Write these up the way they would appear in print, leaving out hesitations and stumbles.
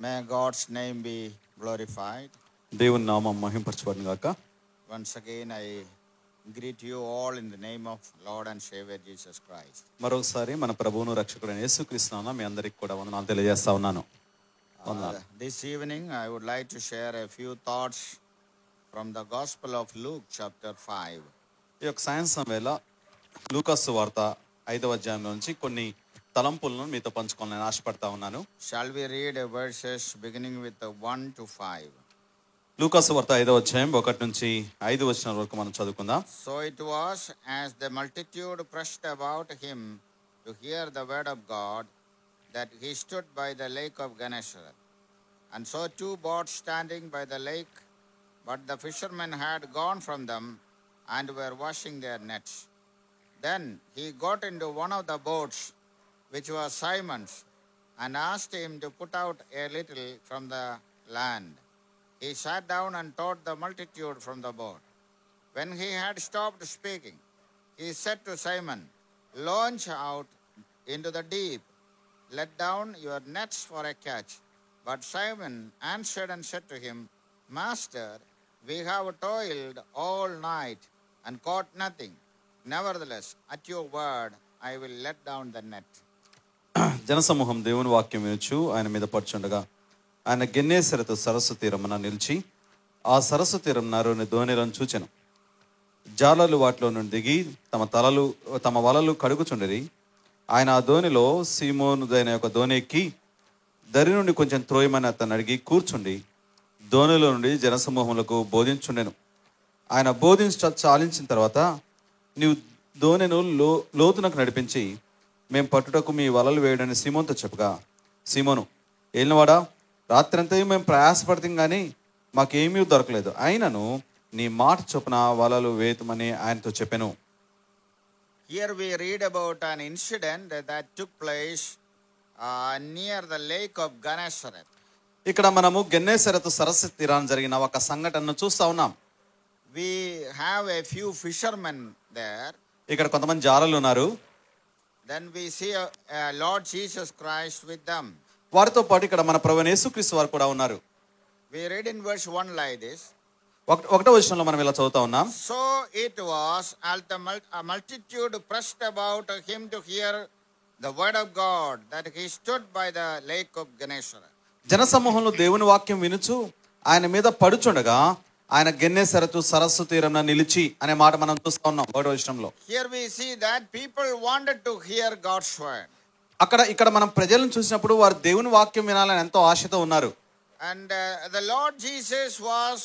May God's name be glorified. దేవుని నామం మహింపరచబడును గాక. Once again I greet you all in the name of Lord and Savior Jesus Christ. మరోసారి మన ప్రభువును రక్షకుడైన యేసుక్రీస్తు నామమున మీ అందరికీ కూడా వందనాలు తెలియజేస్తా ఉన్నాను. This evening I would like to share a few thoughts from the Gospel of Luke chapter 5. ఈ యొక్క సాయంత్రం వేళ లూకాసు వార్త 5వ అధ్యాయంలో నుంచి కొన్ని తలంపులను మీతో పంచుకోవాలని ఆశపడతా ఉన్నాను. Shall we read verses beginning with 1 to 5? లూకాసు వార్త 5వ అధ్యాయం 1 నుంచి 5 వచనాల వరకు మనం చదువుకుందాం. So it was as the multitude pressed about him to hear the word of God that he stood by the lake of Gennesaret, and saw two boats standing by the lake, but the fishermen had gone from them and were washing their nets. Then he got into one of the boats, which was Simon's, and asked him to put out a little from the land. He sat down and taught the multitude from the boat. When he had stopped speaking, he said to Simon, "Launch out into the deep, let down your nets for a catch." But Simon answered and said to him, "Master, we have toiled all night and caught nothing. Nevertheless, at your word, I will let down the net." జనసమూహం దేవుని వాక్యం వినుచు ఆయన మీద పడుచుండగా ఆయన గెన్నేసరతు సరస్సు తీరమున నిలిచి ఆ సరస్సు తీరం నరుని దోణిలను చూచెను. జాలర్లు వాటిలో నుండి దిగి తమ వలలు కడుగుచుండిరి. ఆయన ఆ దోణిలో సీమోనుదైన యొక్క దోణి ఎక్కి దరి నుండి కొంచెం త్రోయమని అతను అడిగి కూర్చుండి దోణిలో నుండి జనసమూహములకు బోధించుండెను. ఆయన చాలించిన తర్వాత, నీవు దోణిను లోతునకు నడిపించి మేము పట్టుటకు మీ వలలు వేయడని సీమోన్తో చెప్పగా, సీమోను, ఏలినవాడా, రాత్రంతా మేము ప్రయాసపడతాం కానీ మాకేమీ దొరకలేదు, అయినను నీ మాట చొప్పున వలలు వేయమని ఆయనతో చెప్పాను. Here we read about an incident that took place near the lake of Gennesaret. ఇక్కడ మనము గెన్నేసరతు సరస్సు తీరాన జరిగిన ఒక సంఘటనను చూస్తా ఉన్నాం. We have a few fishermen there. ఇక్కడ కొంతమంది జాలర్లు ఉన్నారు. Then we see Lord Jesus Christ with them. వారితో పాటు ఇక్కడ మన ప్రభువైన యేసుక్రీస్తు వారు కూడా ఉన్నారు. We read in verse 1 like this. 1వ వచనంలో మనం ఇలా చదువుతా ఉన్నాం. So it was as the multitude pressed about him to hear the word of God that he stood by the lake of Gennesaret. జనసమూహంలో దేవుని వాక్యం వినుచు ఆయన మీద పడుచుండగా ఆయన గెన్నేసరతు సరస్సు తీరంన నిలిచి అనే మాట మనం చూస్తా ఉన్నాం 1వ వచనంలో. Here we see that people wanted to hear God's word. ఇక్కడ మనం ప్రజలను చూసినప్పుడు వారు దేవుని వాక్యం వినాలని ఎంతో ఆశతో ఉన్నారు. And the Lord Jesus was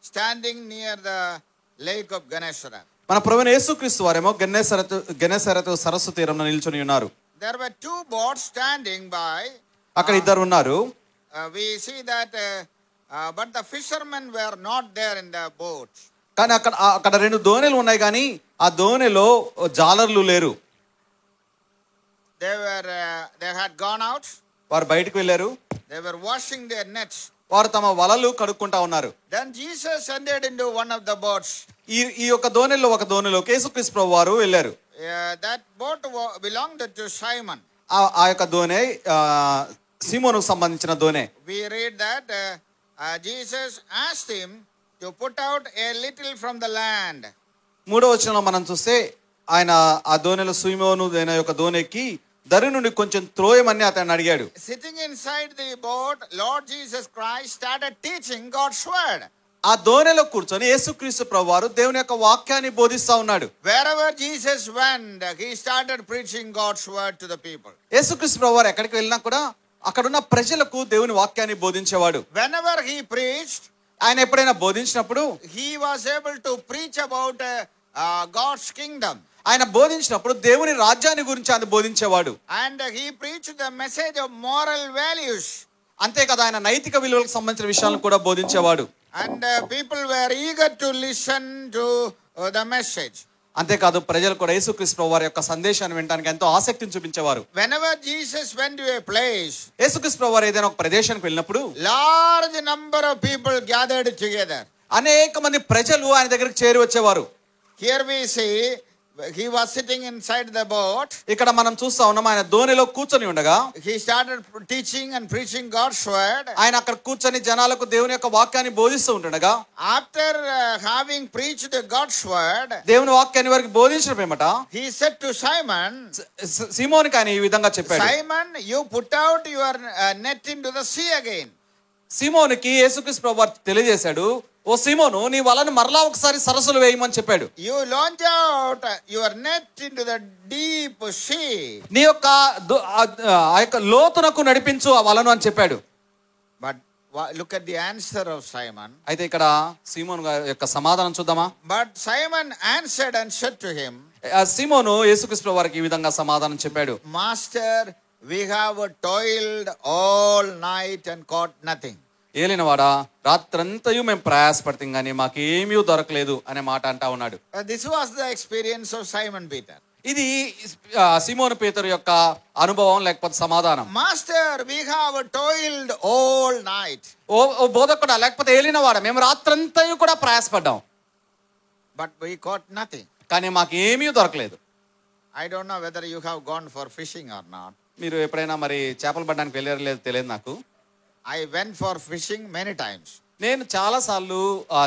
standing near the lake of Gennesaret. మన ప్రభువైన యేసుక్రీస్తు వారేమో గెన్నేసరతు సరస్సు తీరంన నిల్చొని ఉన్నారు. There were two boats standing by. అక్కడ ఇద్దరు ఉన్నారు. We see that but the fishermen were not there in the boats. కానీ అక్కడ 2 దోణెలు ఉన్నాయి, కానీ ఆ దోణిలో జాలర్లు లేరు. They had gone out. వారు బయటకు వెళ్ళారు. They were washing their nets. వారు తమ వలలు కడుక్కుంటా ఉన్నారు. Then Jesus entered into one of the boats. ఈ యొక్క దోణిలో ఒక దోణిలోకి యేసుక్రీస్తు ప్రభువు వారు వెళ్ళారు. That boat belonged to Simon. ఆ యొక్క దోణె సీమోనుకు సంబంధించిన దోణె. We read that Jesus asked him to put out a little from the land. 3వ వచనంలో మనం చూస్తే ఆయన ఆ దోణిలో సీమోను అయిన యొక్క దోణెకి దరి నుండి కొంచెం త్రోయమని అతన్ని అడిగాడు. Sitting inside the boat, Lord Jesus Christ started teaching God's word. ఆ దోణిలో కూర్చొని యేసుక్రీస్తు ప్రభువారు దేవుని యొక్క వాక్యాన్ని బోధిస్తా ఉన్నాడు. Wherever Jesus went, he started preaching God's word to the people. యేసుక్రీస్తు ప్రభువారు ఎక్కడికి వెళ్ళినా కూడా అక్కడున్న ప్రజలకు దేవుని వాక్యాన్ని బోధించేవాడు. Whenever he preached, ఆయన ఎప్పుడైనా బోధించినప్పుడు he was able to preach about God's kingdom. ఆయన బోధించినప్పుడు దేవుని రాజ్యాన్ని గురించి ఆయన బోధించేవాడు. And he preached the message of moral values. అంతేకాదు ఆయన నైతిక విలువలకు సంబంధించిన విషయాలను కూడా బోధించేవాడు. And people were eager to listen to the message. అంతేకాదు ప్రజలు కూడా యేసుక్రీస్తు ప్రభువు వారి యొక్క సందేశాన్ని వినడానికి ఎంతో ఆసక్తిని చూపించేవారు. Whenever Jesus went to a place, యేసుక్రీస్తు ప్రభువు వారు ఏదైనా ఒక ప్రదేశానికి వెళ్ళినప్పుడు large number of people gathered together. అనేక మంది ప్రజలు ఆయన దగ్గరికి చేరి వచ్చేవారు. Here we see he was sitting inside the boat. ఇక్కడ మనం చూస్తా ఉన్నాం ఆయన ధోనిలో కూర్చొని ఉండగా He started teaching and preaching God's word. ఆయన అక్కడ కూర్చొని జనాలకు దేవుని యొక్క వాక్యాన్ని బోధిస్తూ ఉంటుండగా After having preached God's word, దేవుని వాక్యాన్ని వారికి బోధించడం ఏమట he said to Simon, సీమోనికి ఆయన ఈ విధంగా చెప్పాడు, Simon, you put out your net into the sea again. సీమోనికి యేసుక్రీస్తు ప్రభువు తెలియజేశాడు, ఓ సీమోను నీ వలను మరలా ఒకసారి సరస్సులు వేయమని చెప్పాడు. You launch out your net into the deep sea. నీ యొక్క ఆ యొక్క లోతునకు నడిపించు ఆ వలను అని చెప్పాడు. But look at the answer of Simon. అయితే ఇక్కడ సీమోను యొక్క సమాధానం చూద్దామా. But Simon answered and said to him, సీమోను యేసుక్రీస్తు ప్రభువు వారికి ఈ విధంగా సమాధానం చెప్పాడు, Master, we have toiled all night and caught nothing. ఏలినవాడా రాత్రంతయు మేము ప్రయాసపడతాం కానీ మాకేమీ దొరకలేదు అనే మాట అంటా ఉన్నాడు. This was the experience of Simon Peter. ఇది సీమోను పేతురు యొక్క అనుభవం లేకపోతే సమాధానం. Master, we have toiled all night. ఓ బోధకుడా లేకపోతే ఏలినవాడా మేము రాత్రంతయు కూడా ప్రయాసపడ్డాం, But we caught nothing. కానీ మాకేమీ దొరకలేదు. I don't know whether you have gone for fishing or not. మీరు ఎప్పుడైనా మరి చేపలు పట్టడానికి వెళ్ళారో లేదో తెలియదు నాకు. I went for fishing many times. నేను చాలా సార్లు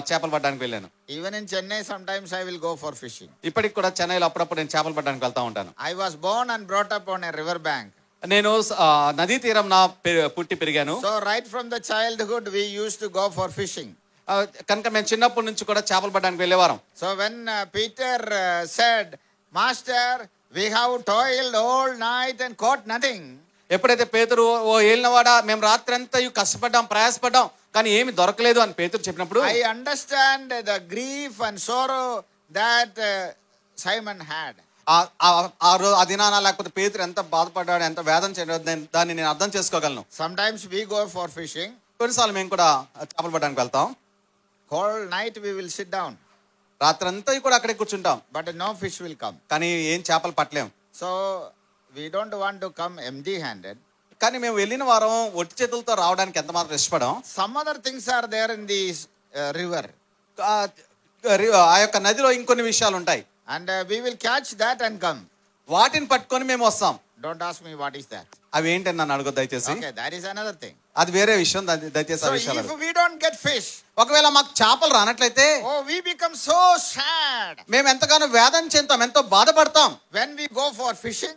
చేపలు పట్టడానికి వెళ్ళాను. Even in Chennai, sometimes I will go for fishing. ఇప్పటికి కూడా చెన్నైలో అప్పుడప్పుడు నేను చేపలు పట్టడానికి వెళ్తా ఉంటాను. I was born and brought up on a river bank. నేను నదీ తీరం పుట్టి పెరిగాను. So right from the childhood, we used to go for fishing. కనుక మేము చిన్నప్పటి నుంచి కూడా చేపలు పట్టడానికి వెళ్ళేవారం. So when Peter said, Master, we have toiled all night and caught nothing. ఎప్పుడైతే పేతురు ఓ ఏలినవాడా మేము రాత్రి అంతా కష్టపడ్డాం ప్రయాసపడ్డాం కానీ ఏమి దొరకలేదు అని పేతురు చెప్పినప్పుడు I understand the grief and sorrow that Simon had. ఆ దినాన లేకపోతే పేతురు ఎంత బాధపడ్డాడు ఎంత వేదన చేయడం దాన్ని నేను అర్థం చేసుకోగలను. Sometimes we go for fishing. కొన్నిసార్లు మేము కూడా చేపలు పట్టడానికి వెళ్తాం. Whole night we will sit down. రాత్రంతా కూడా అక్కడే కూర్చుంటాం, But no fish will come. కానీ ఏం చేపలు పట్టలేం. So we don't want to come empty handed. కానీ మేము వెళ్ళిన వారం ఒట్టి చేతులతో రావడానికి ఎంత మాత్రం ఇష్టపడం. Some other things are there in the river. ఆ యొక్క నదిలో ఇంకొన్ని విషయాలు ఉంటాయి. And we will catch that and come. వాటిని పట్టుకొని మేము వస్తాం. Don't ask me what is that. అవి ఏంటని నన్ను అడుగు దయచేసి. Okay, that is another thing. అది వేరే విషయం, దయచేసి ఆ So విషయాలు. if we don't get fish, ఒకవేళ మాకు చేపలు రానట్లయితే oh, we become so sad. మేము ఎంతగానో వేదన చెందుతాం, ఎంతో బాధపడతాం. When we go for fishing,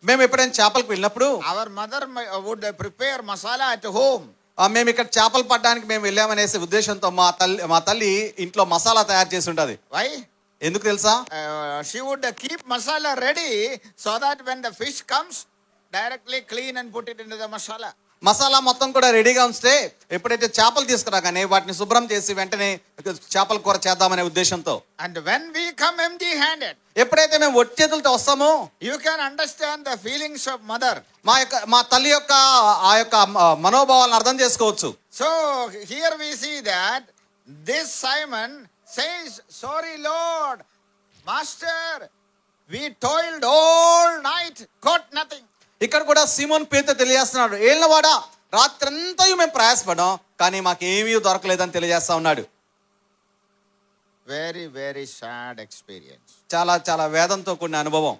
మేము ఎప్పుడైనా చేపలకు వెళ్ళినప్పుడు our mother would prepare masala at home. మేము ఇక్కడ చేపలు పట్టడానికి మేము వెళ్ళామనేసి ఉద్దేశంతో మా తల్లి ఇంట్లో మసాలా తయారు చేసి ఉంటది. Why? ఎందుకు తెలుసా? She would keep masala ready so that when the fish comes, directly clean and put it into the masala. Masala మొత్తం కూడా రెడీగా ఉంచితే ఎప్పుడైతే చేపలు తీసుకురాగానే వాటిని శుభ్రం చేసి వెంటనే చేపల కూర చేద్దామనే ఉద్దేశంతో. And when we come empty handed, ఎప్పుడైతే మేము ఒట్టి చేతులతో వస్తామో you can understand the feelings of mother. మా తల్లి యొక్క ఆ యొక్క మనోభావాలను అర్థం చేసుకోవచ్చు. So here we see that this Simon says, sorry Lord, Master, we toiled all night, caught nothing. ఇక్కడ కూడా సీమోన్ పేతురు తెలియజేస్తున్నాడు, ఏలినవాడా రాత్రంతా మేము ప్రయాసపడ్డాం కానీ మాకేమీ దొరకలేదని తెలియజేస్తా ఉన్నాడు. Very, very sad experience. చాలా చాలా వేదంతో కూడిన అనుభవం.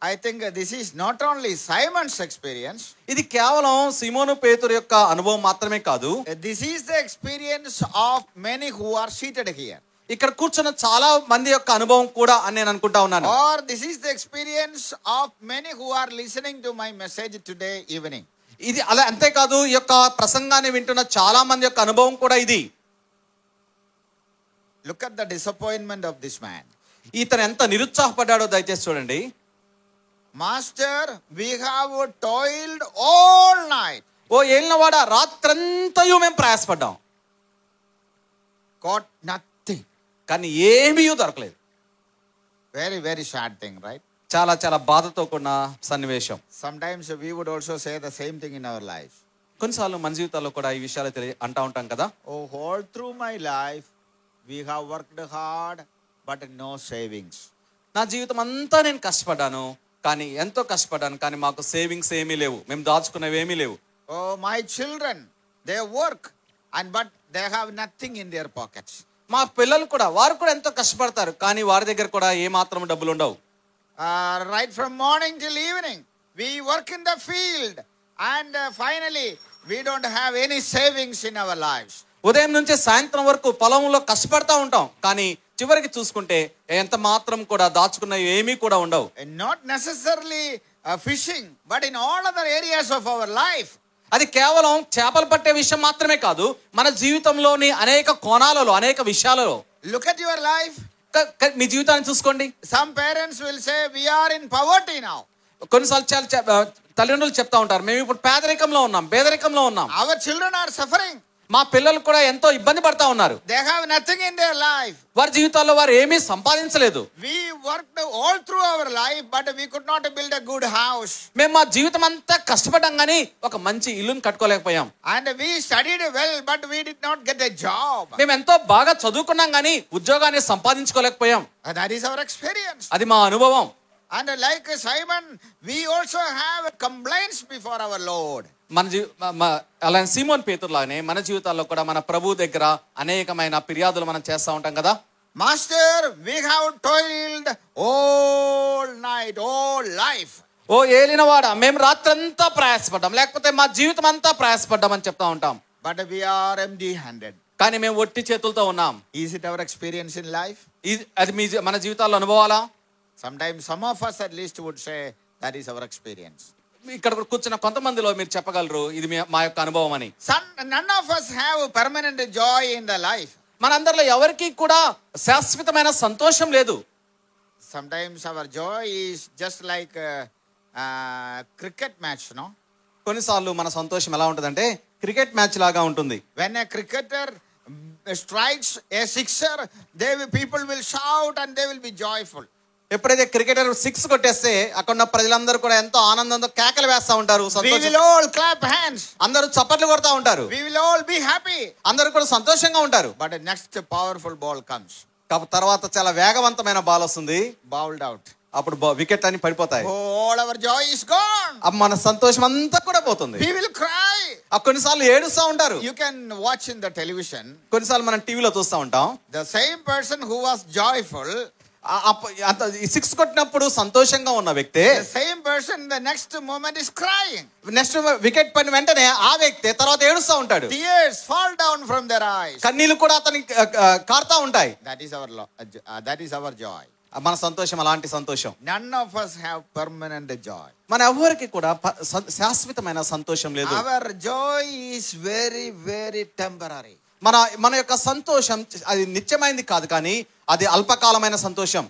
I think this is not only Simon's experience. ఇది కేవలం సీమోను పేతురు యొక్క అనుభవం మాత్రమే కాదు, This is the experience of many who are seated here. ఇక్కడ కూర్చున్న చాలా మంది యొక్క అనుభవం కూడా అని నేను అనుకుంటా ఉన్నాను. Or this is the experience of many who are listening to my message today evening. ఇది అలా అంతేకాదు ఈ యొక్క ప్రసంగాన్ని వింటున్న చాలా మంది యొక్క అనుభవం కూడా ఇది. Look at the disappointment of this man. ఇతను ఎంత నిరుత్సాహపడ్డాడో దయచేసి చూడండి. Master, we have toiled all night. ఓ ఏలినవాడా రాత్రంతయు మేము ప్రయాసపడ్డాం, Caught nothing. కానీ ఏమీ దొరకలేదు. Very, very sad thing, right? చాలా చాలా బాధతో కూడిన సన్నివేశం. Sometimes we would also say the same thing in our life. కొన్నిసార్లు మన జీవితాల్లో కూడా ఈ విషయాలు అంటా ఉంటాం కదా. Oh, all through my life, we have worked hard, but no savings. నా జీవితం అంతా నేను కష్టపడ్డాను, కానీ ఎంతో కష్టపడ్డాను కానీ మాకు సేవింగ్స్ ఏమీ లేవు, మేము దాచుకున్నవి ఏమీ లేవు. Oh, my children, they work, but they have nothing in their pockets. మా పిల్లలు కూడా వారు కూడా ఎంతో కష్టపడతారు, కానీ వారి దగ్గర కూడా ఏ మాత్రం డబ్బులు ఉండవు. Right from morning till evening, we work in the field, and finally, we don't have any savings in our lives. ఉదయం నుంచి సాయంత్రం వరకు పొలంలో కష్టపడతా ఉంటాం, కానీ చివరికి చూసుకుంటే ఎంత మాత్రం కూడా దాచుకున్నవి ఏమీ కూడా ఉండవు. And not necessarily fishing, but in all other areas of our life. అది కేవలం చేపలు పట్టే విషయం మాత్రమే కాదు, మన జీవితంలోని అనేక కోణాలలో, అనేక విషయాలలో. Look at your life. మీ జీవితాన్ని చూసుకోండి. Some parents will say, we are in poverty now. కొన్నిసార్లు చాలా తల్లిదండ్రులు చెప్తా ఉంటారు, మేము ఇప్పుడు పేదరికంలో ఉన్నాం, పేదరికంలో ఉన్నాం. Our children are suffering. మా పిల్లలు కూడా ఎంతో ఇబ్బంది పడతా ఉన్నారు. They have nothing in their life. వారి జీవితాల్లో వారు ఏమీ సంపాదించలేదు. We worked all through our life, but we could not build a good house. మేము మా జీవితం అంతా కష్టపడ్డాం, కానీ ఒక మంచి ఇల్లుని కట్టుకోలేకపోయాం. And we studied well, but we did not get a job. మేము ఎంతో బాగా చదువుకున్నాం, కానీ ఉద్యోగాన్ని సంపాదించుకోలేకపోయాం. And that is our experience. అది మా అనుభవం. And like Simon, we also have complaints before our Lord. అలా సీమోన్ పేతురులానే మన జీవితాల్లో కూడా మన ప్రభు దగ్గర అనేకమైన ఫిర్యాదులు మనం చేస్తూ ఉంటాం కదా. Master, we have toiled all night, all life. ఓ ఏలినవాడా, మేము రాత్రంతా ప్రయాసపడ్డాం, లేకపోతే మా జీవితం అంతా ప్రయాసపడ్డాం అని చెప్తా ఉంటాం. But we are empty-handed. కానీ మేము ఒట్టి చేతులతో ఉన్నాం. Is it our experience in life? అది మన జీవితాల్లో అనుభవాలా? Sometimes some of us at least would say that is our experience. ఇక్కడ కూర్చున్న కొంతమందిలో మీరు చెప్పగలరు, ఇది మా యొక్క అనుభవం అని. None of us have permanent joy in the life. మనందరిలో ఎవరికి కూడా శాశ్వతమైన సంతోషం లేదు. Sometimes our joy is just like a cricket match, no? కొన్నిసార్లు మన సంతోషం ఎలా ఉంటుందంటే క్రికెట్ మ్యాచ్ లాగా ఉంటుంది. When a cricketer strikes a sixer, people will shout and they will be joyful. ఎప్పుడైతే క్రికెటర్ 6 కొట్టేస్తే అక్కడ ఉన్న ప్రజలందరూ కూడా ఎంతో ఆనందంతో కేకలు వేస్తా ఉంటారు. We will all clap hands. అందరూ చప్పట్లు కొడతా ఉంటారు. We will all be happy. అందరూ కూడా సంతోషంగా ఉంటారు. But the next powerful ball comes. తర్వాత చాలా వేగవంతమైన బాల్ వస్తుంది, bowled out. అప్పుడు వికెట్ అన్ని పడిపోతాయి. All our joy is gone. మన సంతోషం అంతా కూడా పోతుంది. We will cry. కొన్నిసార్లు ఏడుస్తూ ఉంటారు. You can watch in the television. కొన్నిసార్లు మనం టీవీలో చూస్తూ ఉంటాం. The same person who was joyful, 6 కొట్టినప్పుడు సంతోషంగా ఉన్న వ్యక్తి, the same person the next moment is crying. Next wicket పడిన వెంటనే ఆ వ్యక్తి తర్వాత ఏడుస్తూ ఉంటాడు. Tears fall down from their eyes. కన్నీళ్లు కూడా అతనికి కారుతా ఉంటాయి. That is our joy. మన సంతోషం అలాంటి సంతోషం. None of us have permanent joy. మన ఎవరికి కూడా శాశ్వతమైన సంతోషం లేదు. Our joy is very, very temporary. మన యొక్క సంతోషం అది నిత్యమైనది కాదు, కానీ అది అల్పకాలమైన సంతోషం.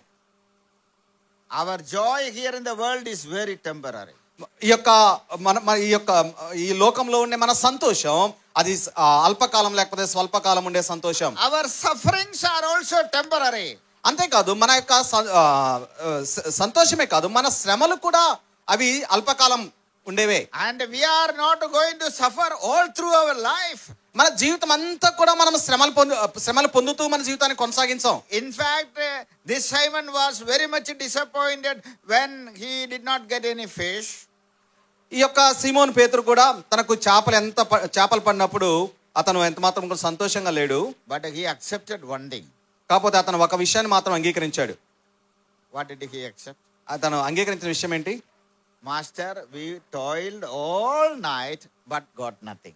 Our joy here in the world is very temporary. ఈ లోకంలో ఉండే మన సంతోషం అది అల్పకాలం లేకపోతే స్వల్పకాలం ఉండే సంతోషం. Our sufferings are also temporary. అంతేకాదు మన యొక్క సంతోషమే కాదు, మన శ్రమలు కూడా అవి అల్పకాలం ఉండేవే. And we are not going to suffer all through our life. మన జీవితం అంతా కూడా మనం శ్రమలు పొందుతూ మన జీవితాన్ని కొనసాగించాం. In fact, this Simon was very much disappointed when he did not get any fish. ఈ యొక్క సీమోను పేతురు కూడా తనకు చేపలు పడినప్పుడు అతను ఎంత మాత్రం కూడా సంతోషంగా లేడు. But he accepted one thing. కాకపోతే అతను ఒక విషయాన్ని మాత్రం అంగీకరించాడు. What did he accept? అతను అంగీకరించిన విషయం ఏంటి? Master, we toiled all night but got nothing.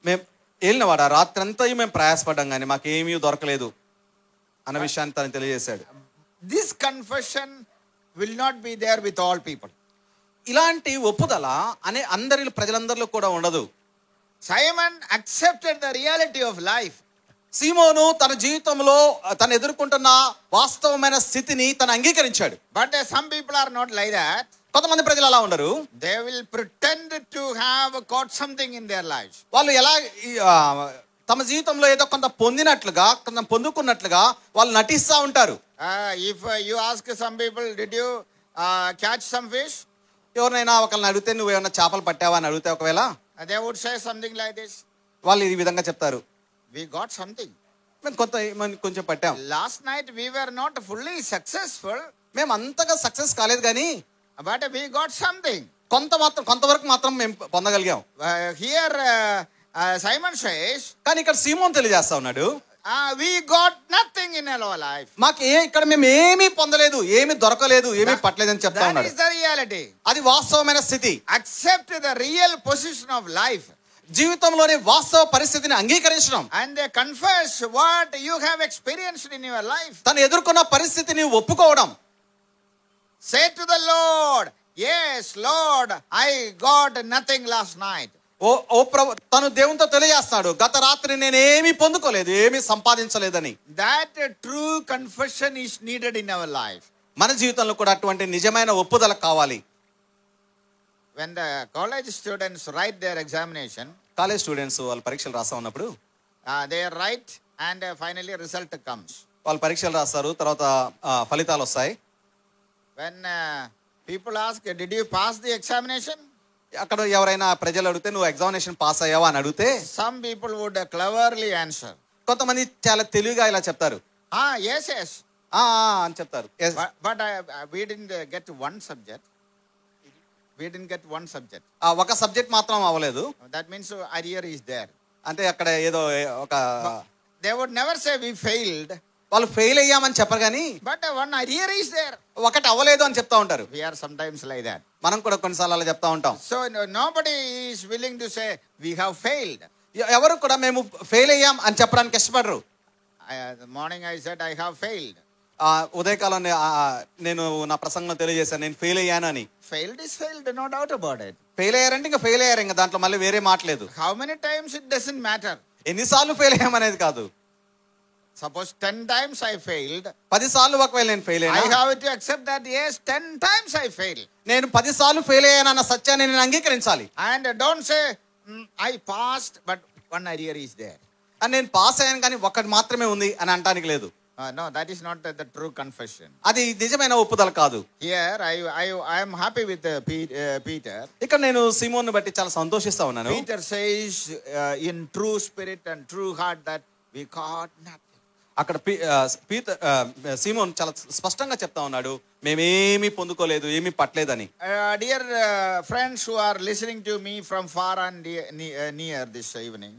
మేము ఏలినవాడా, రాత్రంతా మేము ప్రయాసపడ్డాం కానీ మాకేమీ దొరకలేదు అన్న విషయాన్ని తను తెలియజేశాడు. This confession will not be there with all people. ఇలాంటి ఒప్పుదల అందరి ప్రజలందరిలో కూడా ఉండదు. Simon accepted the reality of life. సీమోను తన జీవితంలో తను ఎదుర్కొంటున్న వాస్తవమైన స్థితిని తను అంగీకరించాడు. But some people are not like that. కొంతమంది ప్రజలు అలా ఉండరు. They will pretend to have caught something in their lives. వాళ్ళు ఎలా తమ జీవితంలో ఏదో కొంత పొందినట్లుగా కొంత పొందుకున్నట్లుగా వాళ్ళు నటిస్తూ ఉంటారు. If you ask some people, did you catch some fish? ఎవరినైనా ఒకళ్ళని అడిగితే నువ్వు ఏమైనా చేపలు పట్టావా అని అడిగితే ఒకవేళ they would say something like this. వాళ్ళు ఈ విధంగా చెప్తారు, we got something. మేము కొంచెం పట్టాం. Last night we were not fully successful. మేము అంతగా సక్సెస్ కాలేదు కానీ but we got something. కొంతవరకు మాత్రం మేము పొందగలిగాం. Here Simon says, కానీ ఇక్కడ సీమోన్ తెలియజేస్తా ఉన్నాడు, we got nothing in our life. మాకు ఇక్కడ మేము ఏమీ పొందలేదు, ఏమీ దొరకలేదు, ఏమీ పట్టలేదు అని చెప్తా That ఉన్నాడు. is the reality. అది వాస్తవమైన స్థితి. Accept the real position of life. జీవితంలోని వాస్తవ పరిస్థితిని అంగీకరించడం, And confess what you have experienced in your life. తను ఎదుర్కొన్న పరిస్థితిని ఒప్పుకోవడం. Say to the Lord, yes, Lord, I got nothing last night. ఓ ప్రభు, తను దేవునితో తెలియజేస్తాడు, గత రాత్రి నేను ఏమీ పొందుకోలేదు, ఏమీ సంపాదించలేదని. That true confession is needed in our life. మన జీవితంలో కూడా అటువంటి నిజమైన ఒప్పుదల కావాలి. When the college students write their examination, college students వాళ్ళు పరీక్షలు రాస్తా ఉన్నప్పుడు they write and finally result comes. వాళ్ళు పరీక్షలు రాస్తారు, తర్వాత ఫలితాలు వస్తాయి. When people ask, did you pass the examination? అక్కడ ఎవరైనా ప్రజలు అడిగితే నువ్వు ఎగ్జామినేషన్ పాస్ అయ్యావా అని అడిగితే Some people would cleverly answer, కొంతమంది చాలా తెలివిగా ఇలా చెప్తారు, yes, yes. అని చెప్తారు. But we didn't get one subject. We didn't get one subject. ఒక సబ్జెక్ట్ మాత్రం అవ్వలేదు. That means arrear is there. అంటే అక్కడ ఏదో ఒక They would never say we failed. వాళ్ళు ఫెయిల్ అయ్యామని చెప్పరు కానీ But one arrear is there. ఒకటి అవ్వలేదు అని చెప్తా ఉంటారు. We are sometimes like that. మనం కూడా కొన్నిసార్లు అలా చెప్తా ఉంటాం. So nobody is willing to say we have failed. ఎవరు కూడా మేము ఫెయిల్ అయ్యాం అని చెప్పడానికి ఇష్టపడరు. The morning I said I have failed. ఉదయకాలం నేను నా ప్రసంగంలో తెలియజేశాను, నేను ఫెయిల్ అయ్యాను అని. Failed is failed, no doubt about it. Fail అయ్యారంటే ఇంకా ఫెయిల్ అయ్యారు, ఇంకా దాంట్లో మళ్ళీ వేరే మాటలేదు. How many times it doesn't matter. ఎన్నిసార్లు ఫెయిల్ అయ్యామనేది కాదు. Suppose 10 times I failed. 10 సార్లు ఒకవేళ నేను ఫెయిల్ I అయ్యాను, have to accept that yes, 10 times I failed. నేను 10 సార్లు ఫెయిల్ అయ్యానన్న సత్యాన్ని నేను అంగీకరించాలి. And don't say I passed but one arrear is there. అని నేను పాస్ అయ్యాను కానీ ఒక్కటి మాత్రమే ఉంది అని అనడానికి లేదు. No, that is not the true confession. అది నిజమైన ఒప్పుదల కాదు. Here I am happy with Peter. ఇక్కడ నేను సీమోన్ బట్టి చాలా సంతోషిస్తా ఉన్నాను. Peter says in true spirit and true heart that we got nothing. అక్కడ సీమోన్ చాలా స్పష్టంగా చెప్తా ఉన్నాడు, మేమేమీ పొందుకోలేదు, ఏమీ పట్టలేదని. Dear friends who are listening to me from far and near this evening,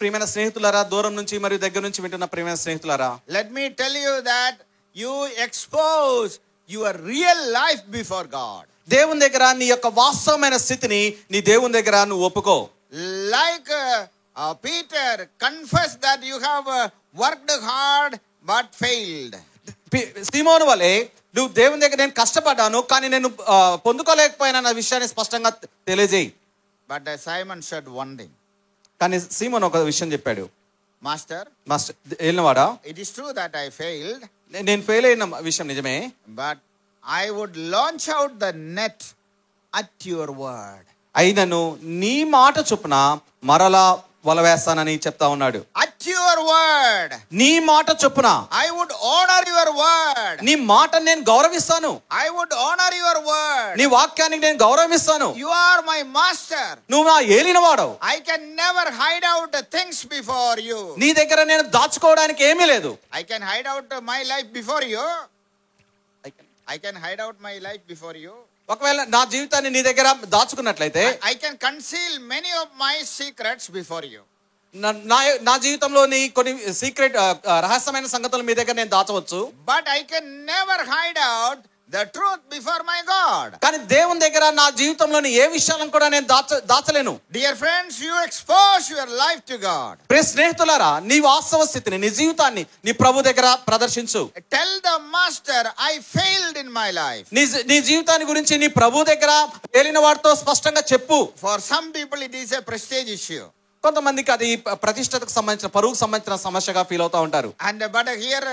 ప్రియమైన స్నేహితులారా, దూరం నుంచి మరియు దగ్గర నుంచి వింటున్న ప్రియమైన స్నేహితులారా, let me tell you that you expose your real life before God. దేవుని దగ్గర నీ యొక్క వాస్తవమైన స్థితిని నీ దేవుని దగ్గర నువ్వు ఒప్పుకో. Like Peter, confess that you have worked hard but failed. సీమోను వలె నువ్వు దేవుని దగ్గర నేను కష్టపడ్డాను కానీ నేను పొందుకోలేకపోయినా అన్న విషయాన్ని స్పష్టంగా తెలియజేయి. But Simon said one thing. కానీ సీమోను ఒక విషయం చెప్పాడు, మాస్టర్ వెళ్ళినవాడా, it is true that I failed. నేను ఫెయిల్ అయిన విషయం నిజమే, but I would launch out the net at your word. అయినను నీ మాట చొప్పున మరలా వల వేస్తానని చెప్తా ఉన్నాడు. At your word. నీ మాట చొప్పున I would honor your word. నీ మాట నేను గౌరవిస్తాను. I would honor your word. నీ వాక్యానికి నేను గౌరవిస్తాను. You are my master. నువ్వు నా ఏలినవాడవు. I can never hide out things before you. నీ దగ్గర నేను దాచుకోవడానికి ఏమీ లేదు. I can hide out my life before you. I can hide out my life before you. ఒకవేళ నా జీవితాన్ని నీ దగ్గర దాచుకున్నట్లయితే I can conceal many of my secrets before you. నా జీవితంలోని కొన్ని సీక్రెట్ రహస్యమైన సంగతులు మీ దగ్గర నేను దాచవచ్చు. But I can never hide out the truth before my God. కానీ దేవుని దగ్గర నా జీవితంలోని ఏ విషయాలను కూడా నేను దాచలేను. Dear friends, you expose your life to God. ప్రియ స్నేహితులారా, నీ వాస్తవ స్థితిని, నీ జీవితాన్ని నీ ప్రభు దగ్గర ప్రదర్శించు. Tell the master I failed in my life. నీ జీవితాన్ని గురించి నీ ప్రభు దగ్గర ఏలిన వాడితో స్పష్టంగా చెప్పు. For some people it is a prestige issue. కొంతమందికి అది ప్రతిష్టతకు సంబంధించిన, పరువుకు సంబంధించిన సమస్యగా ఫీల్ అవుతా ఉంటారు. And but here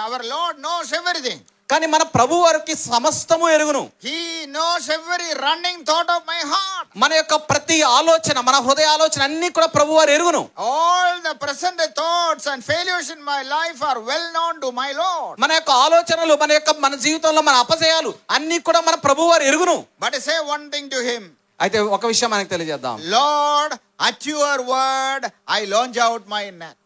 our Lord knows everything. కానీ మన ప్రభు వారికి సమస్తము ఎరుగును. He knows every running thought of my heart. మన యొక్క ప్రతి ఆలోచన, మన హృదయ ఆలోచన అన్ని కూడా ప్రభు వారు ఎరుగును. All the present thoughts and failures in my life are well known to my Lord. మన యొక్క ఆలోచనలు, మన జీవితంలో మన అపజయాలు అన్ని కూడా మన ప్రభు వారు ఎరుగును. But say one thing to him. అయితే ఒక విషయం మనకు తెలియజేద్దాం. Lord, at your word I launch out my net.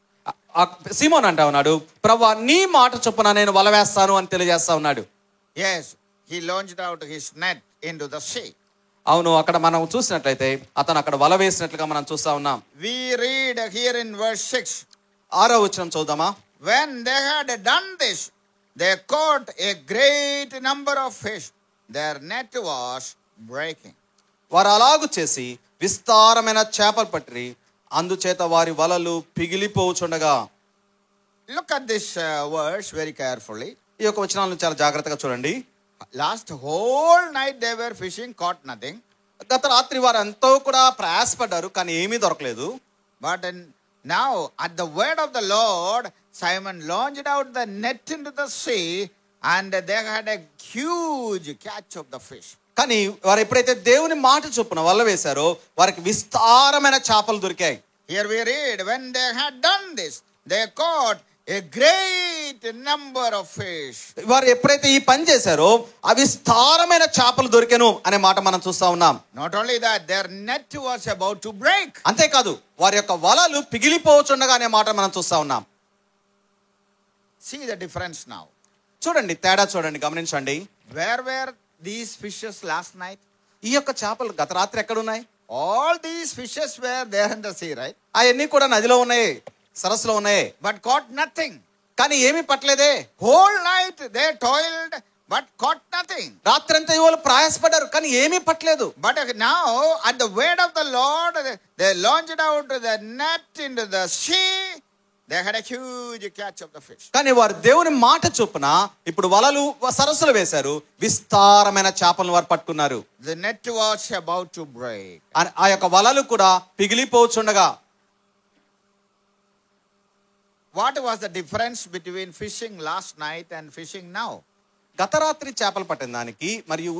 Simon అంటా ఉన్నాడు, ప్రభువా నీ మాట చొప్పున నేను వల వేస్తాను అని తెలియజేస్తా ఉన్నాడు. Yes, he launched out his net into the sea. అవును, అక్కడ మనం చూసినట్లయితే అతను అక్కడ వల వేసినట్లుగా మనం చూస్తా ఉన్నాం. We read here in verse 6. 6వ వచనం చదువుదామా. When they had done this, they caught a great number of fish. Their net was breaking. వారు అలాగు చేసి విస్తారమైన చేపలు పట్టిరి, అందుచేత వారి వలలు పిగిలిపోచుండగా. Look at this verse very carefully. ఈ యొక్క వచనాలను చాలా జాగ్రత్తగా చూడండి. Last whole night they were fishing, caught nothing. గత రాత్రి వారు ఎంతో కూడా ప్రయాసపడ్డారు, కానీ ఏమీ దొరకలేదు. But now at the word of the Lord, Simon launched out the net into the sea and they had a huge catch of the fish. కానీ వారు ఎప్పుడైతే దేవుని మాట చొప్పున వల్ల వేశారో వారికి విస్తారమైన చేపలు దొరికాయి. Here we read, when they had done this, they caught a great number of fish. వారు ఎప్పుడైతే ఈ పని చేశారో ఆ విస్తారమైన చేపలు దొరికెను అనే మాట మనం చూస్తా ఉన్నాం. Not only that, their net was about to break. అంతేకాదు వారి యొక్క వలలు పిగిలిపోచుండగా అనే మాట మనం చూస్తా ఉన్నాం. See the difference now. చూడండి, తేడా చూడండి, గమనించండి. Where were these fishes last night? ఈ యొక్క చేపలు గత రాత్రి ఎక్కడ ఉన్నాయి? All these fishes were there in the sea, right? అవన్నీ కూడా నదిలో ఉన్నాయి, సరస్సులో ఉన్నాయి, But caught nothing. కానీ ఏమీ పట్టలేదే. Whole night they toiled, but caught nothing. రాత్రంతా వాళ్ళు ప్రయాసపడ్డారు, కానీ ఏమీ పట్టలేదు. But now, at the word of the Lord, they launched out the net into the sea. They had a huge catch of the fish. కానీ వారు దేవుని మాట చొప్పున ఇప్పుడు వలలు సరస్సులు వేశారు, విస్తారమైన చేపలను వారు పట్టుకున్నారు. The net was about to break. ఆ యొక్క వలలు కూడా పిగిలిపోచుండగా. What was the difference between fishing last night and fishing now? గత రాత్రి చేపలు పట్టిన దానికి మరియు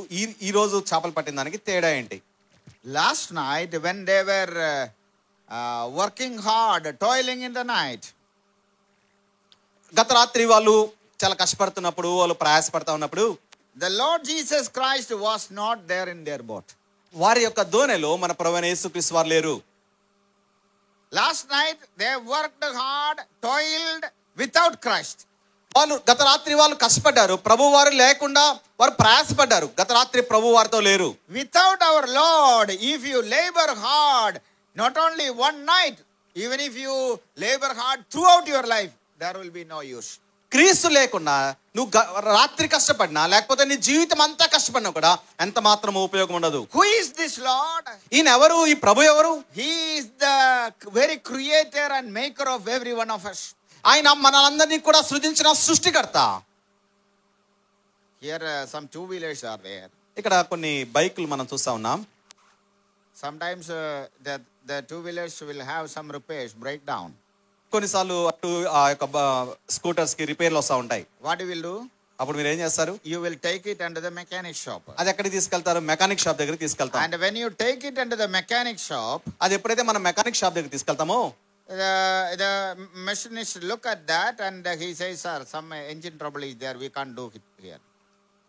ఈ రోజు చేపలు పట్టిన దానికి తేడా ఏంటి? Last night, when they were working hard, toiling in the night, గత రాత్రి వాళ్ళు చాలా కష్టపడుతున్నప్పుడు, వాళ్ళు ప్రయాసపడతా ఉన్నప్పుడు, the Lord Jesus Christ was not there in their boat. వారి యొక్క దోణిలో మన ప్రభువైన యేసుక్రీస్తు వారు లేరు. Last night they worked hard, toiled without Christ. వాళ్ళు గత రాత్రి వాళ్ళు కష్టపడ్డారు, ప్రభు వారు లేకుండా వారు ప్రయాసపడ్డారు. గత రాత్రి ప్రభు వారితో లేరు. Without our Lord, if you labor hard, not only one night, even if you labor hard throughout your life, there will be no use. క్రీస్తు లేకుండా నువ్వు రాత్రి కష్టపడినా లేకపోతే నీ జీవితం అంతా కష్టపడినా కూడా ఎంత మాత్రం ఉపయోగం ఉండదు. Who is this Lord? ఈయన ఎవరు? ఈ ప్రభు ఎవరు? He is the very creator and maker of every one of us. ఆయన మనందరినీ కూడా సృజించిన సృష్టికర్త. Here some two-wheelers are there. ఇక్కడ కొన్ని బైకులు మనం చూస్తా ఉన్నాం. Sometimes the two-wheelers will have some repairs, breakdown. కొన్నిసార్లు అటు ఆ యొక్క స్కూటర్స్ కి రిపేర్లు వస్తూ ఉంటాయి. What you will do? అప్పుడు మీరు ఏం చేస్తారు? You will take it under the mechanic shop. అది ఎక్కడికి తీసుకెళ్తారు? మెకానిక్ షాప్ దగ్గరికి తీసుకెళ్తాం. And when you take it under the mechanic shop, అది ఎప్పుడైతే మనం మెకానిక్ షాప్ దగ్గరికి తీసుకెళ్తామో the machinist look at that and he says, sir, some engine trouble is there, we can't do it here.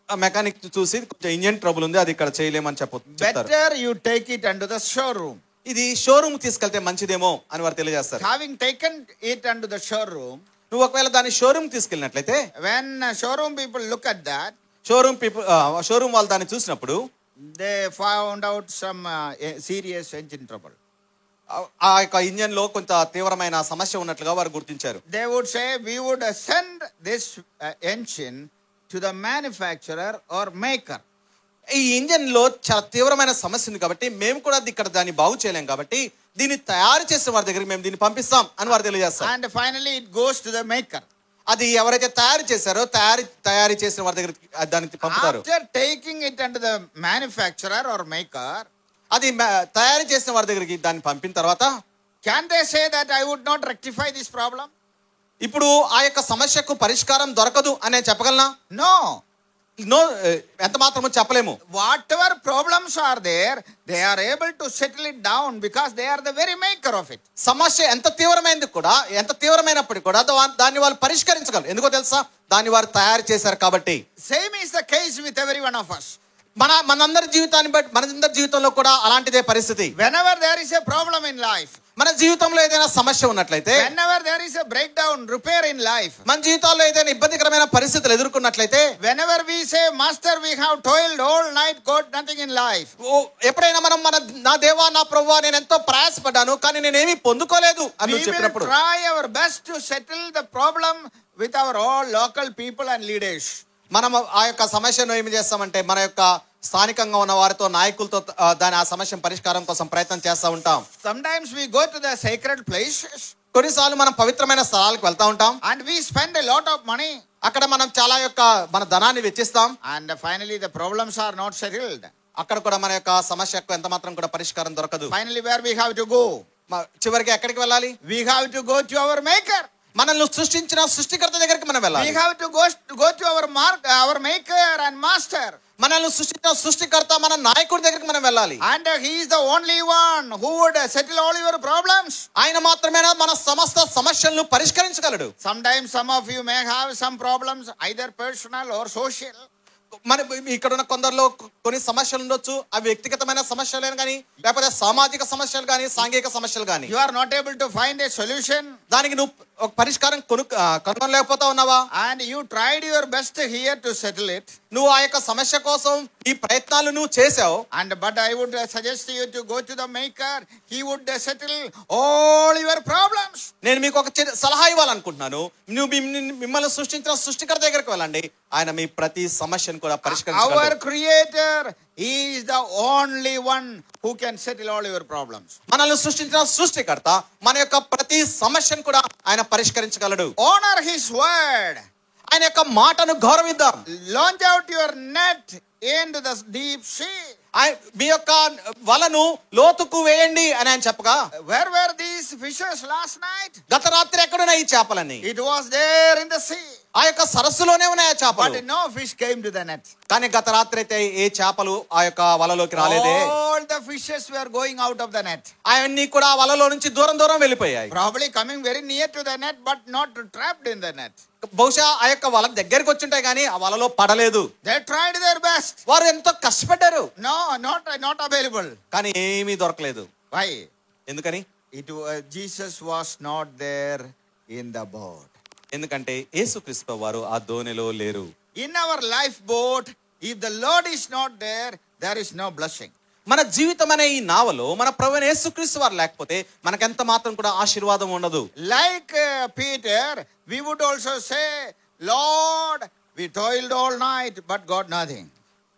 ఆ mechanic చూసి కొంచెం engine trouble ఉంది, అది ఇక్కడ చేయలేమని చెప్తారు. Better you take it under the showroom. ఇది షోరూమ్ తీసుకెళ్తే మంచిదేమో అని వారు తెలియజేస్తారు. Having taken it under the showroom, నువ్వు ఒకవేళ దాన్ని షోరూమ్ తీసుకెళ్ళినట్లయితే, when showroom people look at that, showroom వాళ్ళు దాన్ని చూసినప్పుడు they found out some serious engine trouble. ఆ యొక్క ఇంజన్ లో కొంత తీవ్రమైన సమస్య ఉన్నట్లుగా వారు గుర్తించారు. They would say, we would send this engine to the manufacturer or maker. ఈ ఇంజన్ లో చాలా తీవ్రమైన సమస్య ఉంది కాబట్టి మేము కూడా ఇక్కడ దాన్ని బాగు చేయలేం కాబట్టి దీన్ని తయారు చేసిన వారి దగ్గరికి మేము దీన్ని పంపిస్తాం అని వారు తెలియజేస్తారు. And finally it goes to the maker. అది ఎవరైతే తయారు చేశారో తయారు చేసిన వారి దగ్గరికి దాన్ని పంపుతారు. After taking it under the manufacturer or maker, అది తయారు చేసిన వారి దగ్గరికి దాన్ని పంపిన తర్వాత can they say that I would not rectify this problem? ఇప్పుడు ఆ యొక్క సమస్యకు పరిష్కారం దొరకదు అని చెప్పగలనా? నో, ఎంత మాత్రమో చెప్పలేము. Whatever problems are there, they are able to settle it down because they are the very maker of it. సమస్య ఎంత తీవ్రమైనప్పటికీ కూడా దాన్ని వాళ్ళు పరిష్కరించగలరు. ఎందుకో తెలుసా? దాన్ని వారు తయారు చేశారు కాబట్టి. Same is the case with every one of us. మనందరి జీవితాన్ని బట్టి మనందరి జీవితంలో కూడా అలాంటిదే పరిస్థితి. Whenever there is a problem in life, మన జీవితంలో ఏదైనా సమస్య ఉన్నట్లయితే, whenever there is a breakdown, repair in life, మన జీవితాల్లో ఏదైనా ఇబ్బందికరమైన పరిస్థితులు ఎదుర్కొన్నట్లయితే, whenever we say, Master, we have toiled all night, got nothing in life, ఎప్పుడైనా మనం నా దేవా నా ప్రభువా నేను ఎంతో ప్రయాసపడ్డాను కానీ నేనేమీ పొందుకోలేదు అని we will చెప్పినప్పుడు, try our best to settle the problem with our all local people and leaders. మనం ఆ యొక్క సమస్యను ఏమి చేస్తామంటే మన యొక్క స్థానికంగా ఉన్న వారితో నాయకులతో ఆ సమస్య పరిష్కారం కోసం ప్రయత్నం చేస్తూ ఉంటాం. Sometimes we go to the sacred places, కొన్నిసార్లు మనం పవిత్రమైన స్థలాలకు వెళ్తా ఉంటాం, and we spend a lot of money, అక్కడ మనం చాలా మన ధనాన్ని వెచ్చిస్తాం, and finally the problems are not settled. అక్కడ కూడా మన యొక్క సమస్యకు ఎంత మాత్రం కూడా పరిష్కారం దొరకదు. Finally, where we have to go? చివరికి ఎక్కడికి వెళ్ళాలి? We have to go to our maker. మనల్ని సృష్టించిన సృష్టికర్త దగ్గరికి మనం వెళ్ళాలి. We have to go to our maker and master. మనల్ని సృష్టించిన సృష్టికర్త మన నాయకుడి దగ్గరికి మనం వెళ్ళాలి. And he is the only one who would settle all your problems. ఆయన మాత్రమే మన సమస్త సమస్యలను పరిష్కరించగలడు. Sometimes some of you may have some problems, either personal or social. మన ఇక్కడ ఉన్న కొందరిలో కొన్ని సమస్యలు ఉండొచ్చు, అవి వ్యక్తిగతమైన సమస్యలు కానీ లేకపోతే సామాజిక సమస్యలు కానీ సాంఘిక సమస్యలు కానీ. You are not able to find a solution. దానికి నువ్వు ఒక పరిష్కారం కనుగొనలేకపోతా ఉన్నావా? And you tried your best here to settle it. నువ్వు ఆ యొక్క సమస్య కోసం ఈ ప్రయత్నాలు నువ్వు చేసావు. But I would suggest you to go to the maker. He would settle all your problems. నేను మీకు ఒక సలహా ఇవ్వాలనుకుంటున్నాను. నువ్వు మిమ్మల్ని సృష్టించిన సృష్టికర్త దగ్గరికి వెళ్ళండి, ఆయన మీ ప్రతి సమస్యను కూడా పరిష్కరించగలడు. Our creator is the only one who can settle all your problems. మనల్ని సృష్టించిన సృష్టికర్త మన యొక్క ప్రతి సమస్యను కూడా ఆయన పరిష్కరించగలడు. Honor his word. ఆయన యొక్క మాటను గౌరవిద్దాం. Launch out your net into the deep sea. మీ యొక్క వలను లోతుకు వేయండి అని ఆయన చెప్పగా, Where were these fishes last night? గత రాత్రి ఎక్కడున్నాయి ఈ చేపలన్నీ? It was there in the sea. ఆ యొక్క సరస్సులోనే ఉన్నాయి ఆ చేపలు. But no fish came to the net. కానీ గత రాత్రి అయితే ఏ చేపలు ఆ యొక్క వలలోకి రాలేదే. All the fishes were going out of the net. అవన్నీ కూడా ఆ వలలో నుంచి దూరం దూరం వెళ్ళిపోయాయి. Probably coming very near to the net, but not trapped in the net. బహుశా ఆ యొక్క వల దగ్గరికి వచ్చుంటాయి కానీ ఆ వలలో పడలేదు. They tried their best. వారు ఎంతో కష్టపడ్డారు. No, not available. కానీ ఏమీ దొరకలేదు. Why? ఎందుకని? Jesus was not there in the boat. ఎందుకంటే యేసుక్రీస్తు వారు ఆ దోణిలో లేరు. In our lifeboat, if the Lord is not there, there is no blessing. మన జీవితం అనే ఈ నావలో మన ప్రభువైన యేసుక్రీస్తు వారు లేకపోతే మనకెంత మాత్రం కూడా ఆశీర్వాదం ఉండదు. Like Peter, we would also say, Lord, we toiled all night but got nothing.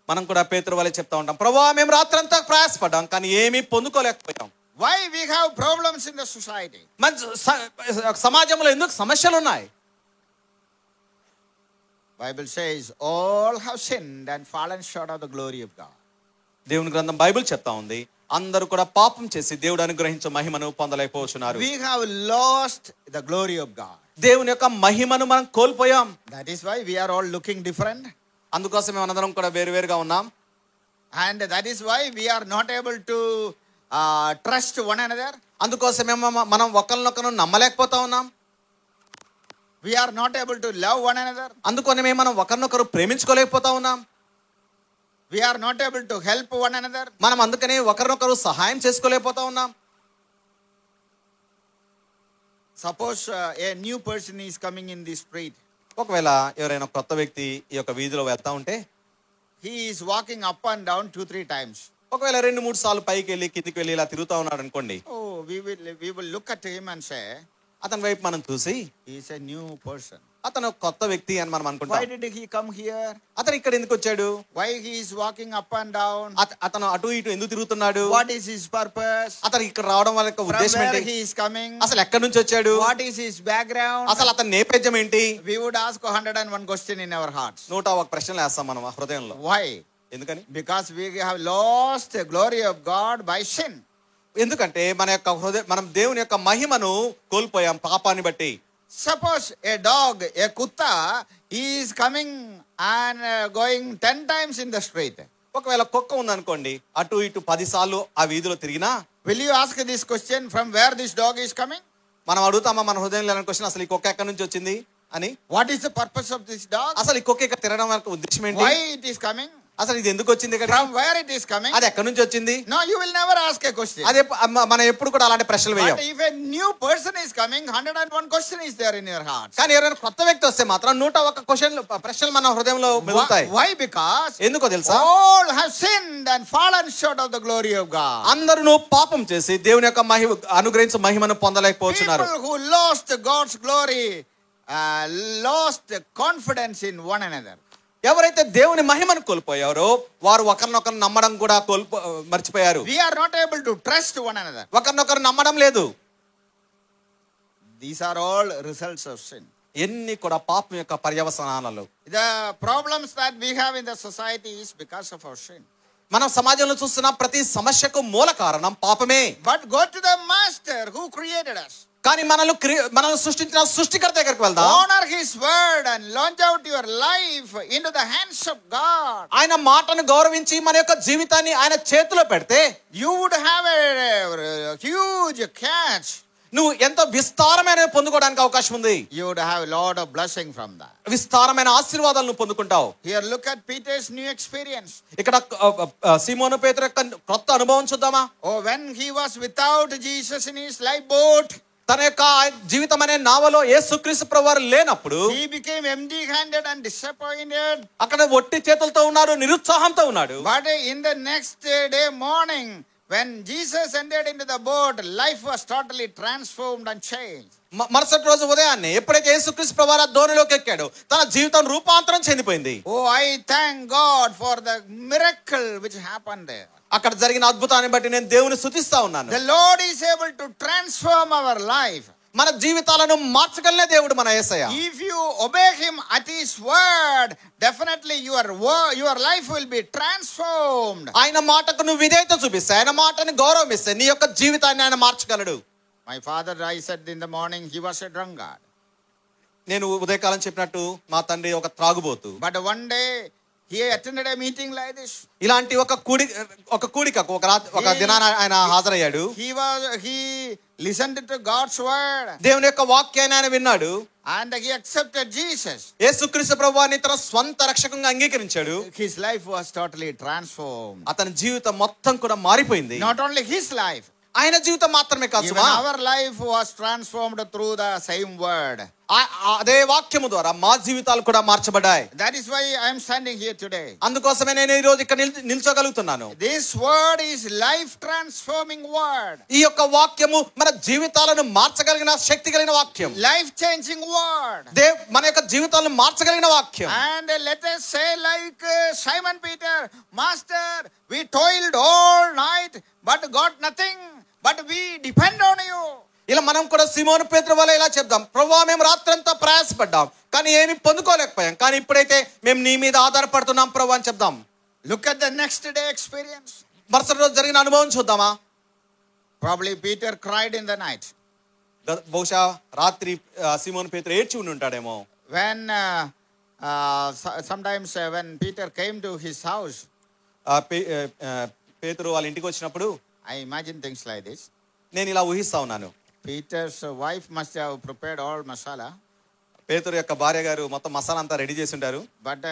మనం కూడా పేతురు వలె చెప్తా ఉంటాం, ప్రభువా మేము రాత్రంతా ప్రయాసపడ్డాం కానీ ఏమీ పొందుకోలేకపోయాం. Why we have problems in the society? మన సమాజంలో ఎందుకు సమస్యలు ఉన్నాయి? Bible says all have sinned and fallen short of the glory of God. దేవుని గ్రంథం బైబిల్ చెప్తా ఉంది, అందరూ కూడా పాపం చేసి దేవుడు అనుగ్రహించే మహిమను పొందలేకపోతున్నారు. We have lost the glory of God. దేవుని యొక్క మహిమను మనం కోల్పోయాం. That is why we are all looking different. అందుకోసం మేము అందరం కూడా వేరువేరుగా ఉన్నాం. And that is why we are not able to trust one another. అందుకోసమే మనం ఒకరినొకరు నమ్మలేకపోతా ఉన్నాం. We are not able to love one another. అందుకనే మనం ఒకరినొకరు ప్రేమించుకోలేకపోతా ఉన్నాం. We are not able to help one another. మనం అందుకనే ఒకరినొకరు సహాయం చేసుకోలేకపోతా ఉన్నాం. Suppose a new person is coming in the street. ఒకవేళ ఎవరైనా కొత్త వ్యక్తి ఈ యొక్క వీధిలో వెళ్తా ఉంటే, he is walking up and down 2-3 times. ఒకవేళ 2-3 సార్లు పైకి వెళ్ళి కిందికి వెళ్ళి ఇలా తిరుగుతా ఉన్నాడు అనుకోండి. Oh, we will look at him and say, అతని వైపు మనం చూసి he is a new person. అతను కొత్త వ్యక్తి అని మనం అనుకుంటాం. Why did he come here? అతను ఇక్కడ ఎందుకు వచ్చాడు? Why he is walking up and down? అతను అటు ఇటు ఎందుకు తిరుగుతున్నాడు? What is his purpose? అతను ఇక్కడ రావడం వల్ల ఉద్దేశం ఏంటి? He is coming. అసలు ఎక్కడి నుంచి వచ్చాడు? What is his background? అసలు అతని నేపథ్యం ఏంటి? We would ask 101 question in our hearts. 101 ప్రశ్నలు వేస్తాం మనం హృదయంలో. Why? ఎందుకని? Because we have lost the glory of God by sin. ఎందుకంటే మనం దేవుని యొక్క మహిమను కోల్పోయాం పాపాన్ని బట్టి. Suppose a dog, a kutta, he is coming and going 10 times in the street. ఒకవేళ కుక్క ఉందనుకోండి, అటు ఇటు 10 సార్లు ఆ వీధిలో తిరిగినా, will you ask this question, from where this dog is coming? మనం అడుగుతామా మన హృదయంలో క్వశ్చన్, అసలు ఈ కుక్క ఎక్కడి నుంచి వచ్చింది అని? What is the purpose of this dog? అసలు ఈ కుక్క ఇక్కడ తిరగడం వరకు ఉద్దేశం ఏంటి? Why it is coming? అసలు ఇది ఎందుకు వచ్చింది ఇక్కడ? From where it is coming? అది ఎక్కడి నుంచి వచ్చింది? No, you will never ask a question. అదే మనం ఎప్పుడు కూడా అలాంటి ప్రశ్నలు వేయం. But if a new person is coming, 101 question is there in your heart. కానీ ఎవరైనా కొత్త వ్యక్తి వస్తే మాత్రం 101 ప్రశ్నలు మన హృదయంలో మెదులుతాయి. Why? Because ఎందుకో తెలుసా? all have sinned and fallen short of the glory of God. అందరూ పాపం చేసి దేవుని యొక్క అనుగ్రహించిన మహిమను పొందలేకపోతున్నారు. People who lost God's glory lost confidence in one another. ఎవరైతే దేవుని మహిమను కోల్పోయారో వారు ఒకరినొకరు నమ్మడం కూడా మర్చిపోయారు. We are not able to trust one another. ఒకరినొకరు నమ్మడం లేదు. These are all results of sin. ఎన్ని కూడా పాపం యొక్క పర్యవసానాలు. The problems that we have in the society is because of our sin. మనం సమాజంలో చూస్తున్న ప్రతి సమస్యకు మూల కారణం పాపమే. But go to the master who created us. కానీ మనల్ని సృష్టించిన సృష్టికర్త దగ్గరికి వెళ్దాం. Honor his word and launch out your life into the hands of God. ఆయన మాటను గౌరవించి మన యొక్క జీవితాన్ని ఆయన చేతిలో పెడితే You would have a huge catch. నువ్వు ఎంతో విస్తారమైన పొందుకోవడానికి అవకాశం ఉంది. You would have a lot of blessing from that. విస్తారమైన ఆశీర్వాదాలను పొందుకుంటావు. Here look at Peter's new experience. ఇక్కడ సీమోను పేతురు యొక్క కొత్త అనుభవం చూద్దామా? Oh, when he was without Jesus in his lifeboat, తన యొక్క జీవితం అనే నావలో యేసుక్రీస్తు ప్రభువారు లేనప్పుడు he became empty-handed and disappointed. అక్కడ ఒట్టి చేతులతో ఉన్నాడు, నిరుత్సాహంతో ఉన్నాడు. But in the next day morning, when Jesus entered into the boat, life was totally transformed and changed. మరుసటి రోజు ఉదయాన్నే ఎప్పుడైతే యేసుక్రీస్తు ప్రభువారు దోణిలోకి ఎక్కాడో తన జీవితం రూపాంతరం చెందిపోయింది. Oh, I thank God for the miracle which happened there. అక్కడ జరిగిన అద్భుతాన్ని బట్టి నేను దేవుని స్తుతిస్తా ఉన్నాను. The Lord is able to transform our life. మన జీవితాలను మార్చగలిగే దేవుడు మన యేసయ్య. If you obey him at his word, definitely your life will be transformed. ఆయన మాటకు నువ్వు విధేయత చూపిస్తే, ఆయన మాటని గౌరవిస్తే నీ యొక్క జీవితాన్ని ఆయన మార్చగలడు. My father, I said in the morning, he was a drunkard. నేను ఉదయకాలం చెప్పినట్టు మా తండ్రి ఒక త్రాగుబోతు. But one day he attended a meeting like this. ఇలాంటి ఒక కూడికకు ఒక దినాన ఆయన హాజరయ్యాడు. He listened to God's word. దేవుని యొక్క వాక్యాన్ని ఆయన విన్నాడు. And he accepted Jesus. యేసుక్రీస్తు ప్రభువాని తన స్వంత రక్షకంగా అంగీకరించాడు. His life was totally transformed. అతని జీవితం మొత్తం కూడా మారిపోయింది. Not only his life, ఆయన జీవితం మాత్రమే కాదు, even our life was transformed through the same word. అదే వాక్యము ద్వారా మా జీవితాలు కూడా మార్చబడ్డాయి. That is why I am standing here today. అందుకోసమే నేను ఈ రోజు ఇక్కడ నిల్చోగలుగుతున్నాను. This word is life transforming word. ఈ యొక్క వాక్యము మన జీవితాలను మార్చగలిగిన శక్తి కలిగిన వాక్యం. Life changing word. మన యొక్క జీవితాలను మార్చగలిగిన వాక్యం. And let us say like Simon Peter, Master, we toiled all night but got nothing, but we depend on you. ఇలా మనం కూడా సీమోను పేతురు వలె ఇలా చెప్దాం, ప్రభువా మేము రాత్రంతా ప్రయాసపడ్డాం కానీ ఏమి పొందుకోలేకపోయాం, కానీ ఇప్పుడైతే మేము నీ మీద ఆధారపడుతున్నాం ప్రభువా అని చెప్దాం. Look at the next day experience. మరుసటి రోజు జరిగిన అనుభవం చూద్దామా? Probably Peter cried in the night. బహుశా రాత్రి సీమోను పేతురు ఏడ్చి ఉండి ఉంటాడేమో. When sometimes when Peter came to his house, పేతురు వాళ్ళ ఇంటికి వచ్చినప్పుడు I imagine things like this. నేను ఇలా ఊహిస్తా ఉన్నాను. Peter's wife must have prepared all masala. పేతురు యొక్క భార్య గారు మొత్తం మసాలా అంతా రెడీ చేసి ఉంటారు. But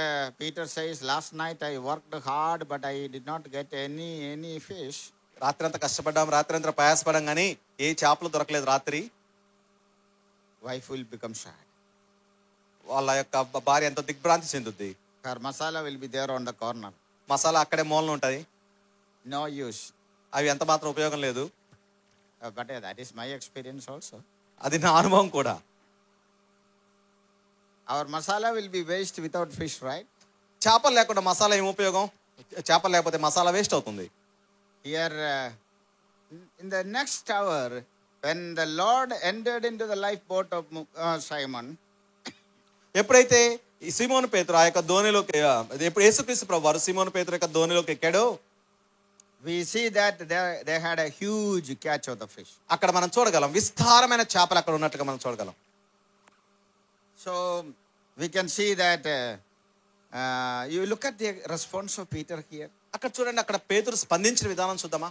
Peter says, last night I worked hard but I did not get any fish. రాత్రంతా కష్టపడ్డాం, రాత్రంతా ప్రయాసపడ్డాం కానీ ఏ చేపలు దొరకలేదు రాత్రి. Wife will become sad. వాళ్ళ యొక్క భార్య ఎంతో దిగ్భ్రాంతి చెందుద్ది. Her masala will be there on the corner. Masala అక్కడే మూలన ఉంటది. No use. అవి ఎంత మాత్రం ఉపయోగం లేదు. But that is my experience also. అది నా అనుభవం కూడా. Our masala will be waste without fish, right? చేపలు లేకుండా మసాలా ఏం ఉపయోగం? చేపలు లేకపోతే మసాలా వేస్ట్ అవుతుంది. Here in the next hour, when the Lord entered into the lifeboat of Simon, ఎప్పుడైతే ఈ సీమోను పేతురు ఆ యొక్క దోణిలోకి ఎప్పుడు యేసుక్రీస్తు ప్రభువారు సీమోను పేతురు యొక్క దోణిలోకి ఎక్కాడో we see that they had a huge catch of the fish. అక్కడ మనం చూడగలం విస్తారమైన చేపలు అక్కడ ఉన్నట్టుగా మనం చూడగలం. So we can see that you look at the response of Peter here. అక్కడ చూడండి, అక్కడ పేతురు స్పందించిన విధానం చూద్దామా?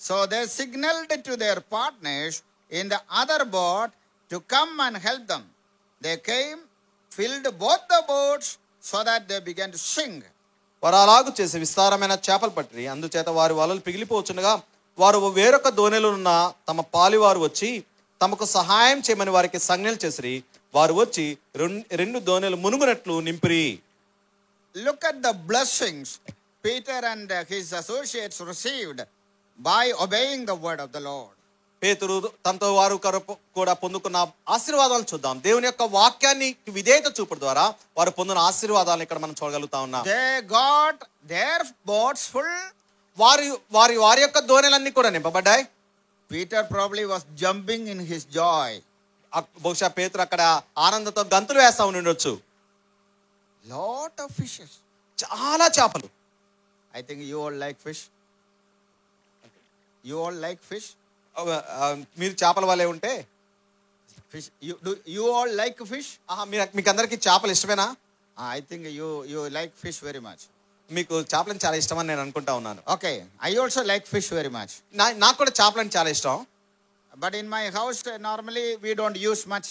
So they signaled to their partners in the other boat to come and help them. They came, filled both the boats so that they began to sink. వారు అలాగు చేసి విస్తారమైన చేపలు పట్టిరి. అందుచేత వారి వలలు పిగిలిపోవచ్చుండగా వారు వేరొక దోణిలో ఉన్న తమ పాలివారు వచ్చి తమకు సహాయం చేయమని వారికి సంజ్ఞలు చేసిరి. వారు వచ్చి రెండు దోణిలు మునుగునట్లు నింపిరి. Look at the blessings Peter and his associates received by obeying the word of the Lord. పేతురు తమతో వారు కూడా పొందుకున్న ఆశీర్వాదాలు చూద్దాం. దేవుని యొక్క వాక్యాన్ని విధేయత చూపడం ద్వారా వారు పొందిన ఆశీర్వాదాలను ఇక్కడ మనం చూడగలుగుతా ఉన్నాం. They got their boats full. వారి యొక్క దోణెలన్నీ కూడా నింపబడ్డాయి. Peter probably was jumping in his joy. బహుశా పేతురు అక్కడ ఆనందంతో గంతులు వేస్తా ఉండొచ్చు. Lot of fishes. చాలా చేపలు. I think you all like fish. You all like fish? మీరు చేపల వలే ఉంటే Fish. You all like fish? మీకు అందరికి చేపలు ఇష్టమేనా? I think you like fish very much. మీకు చేపలను చాలా ఇష్టమని నేను అనుకుంటా ఉన్నాను. Okay, I also like fish very much. నాకు కూడా చేపలను చాలా ఇష్టం. But in my house normally we don't use much.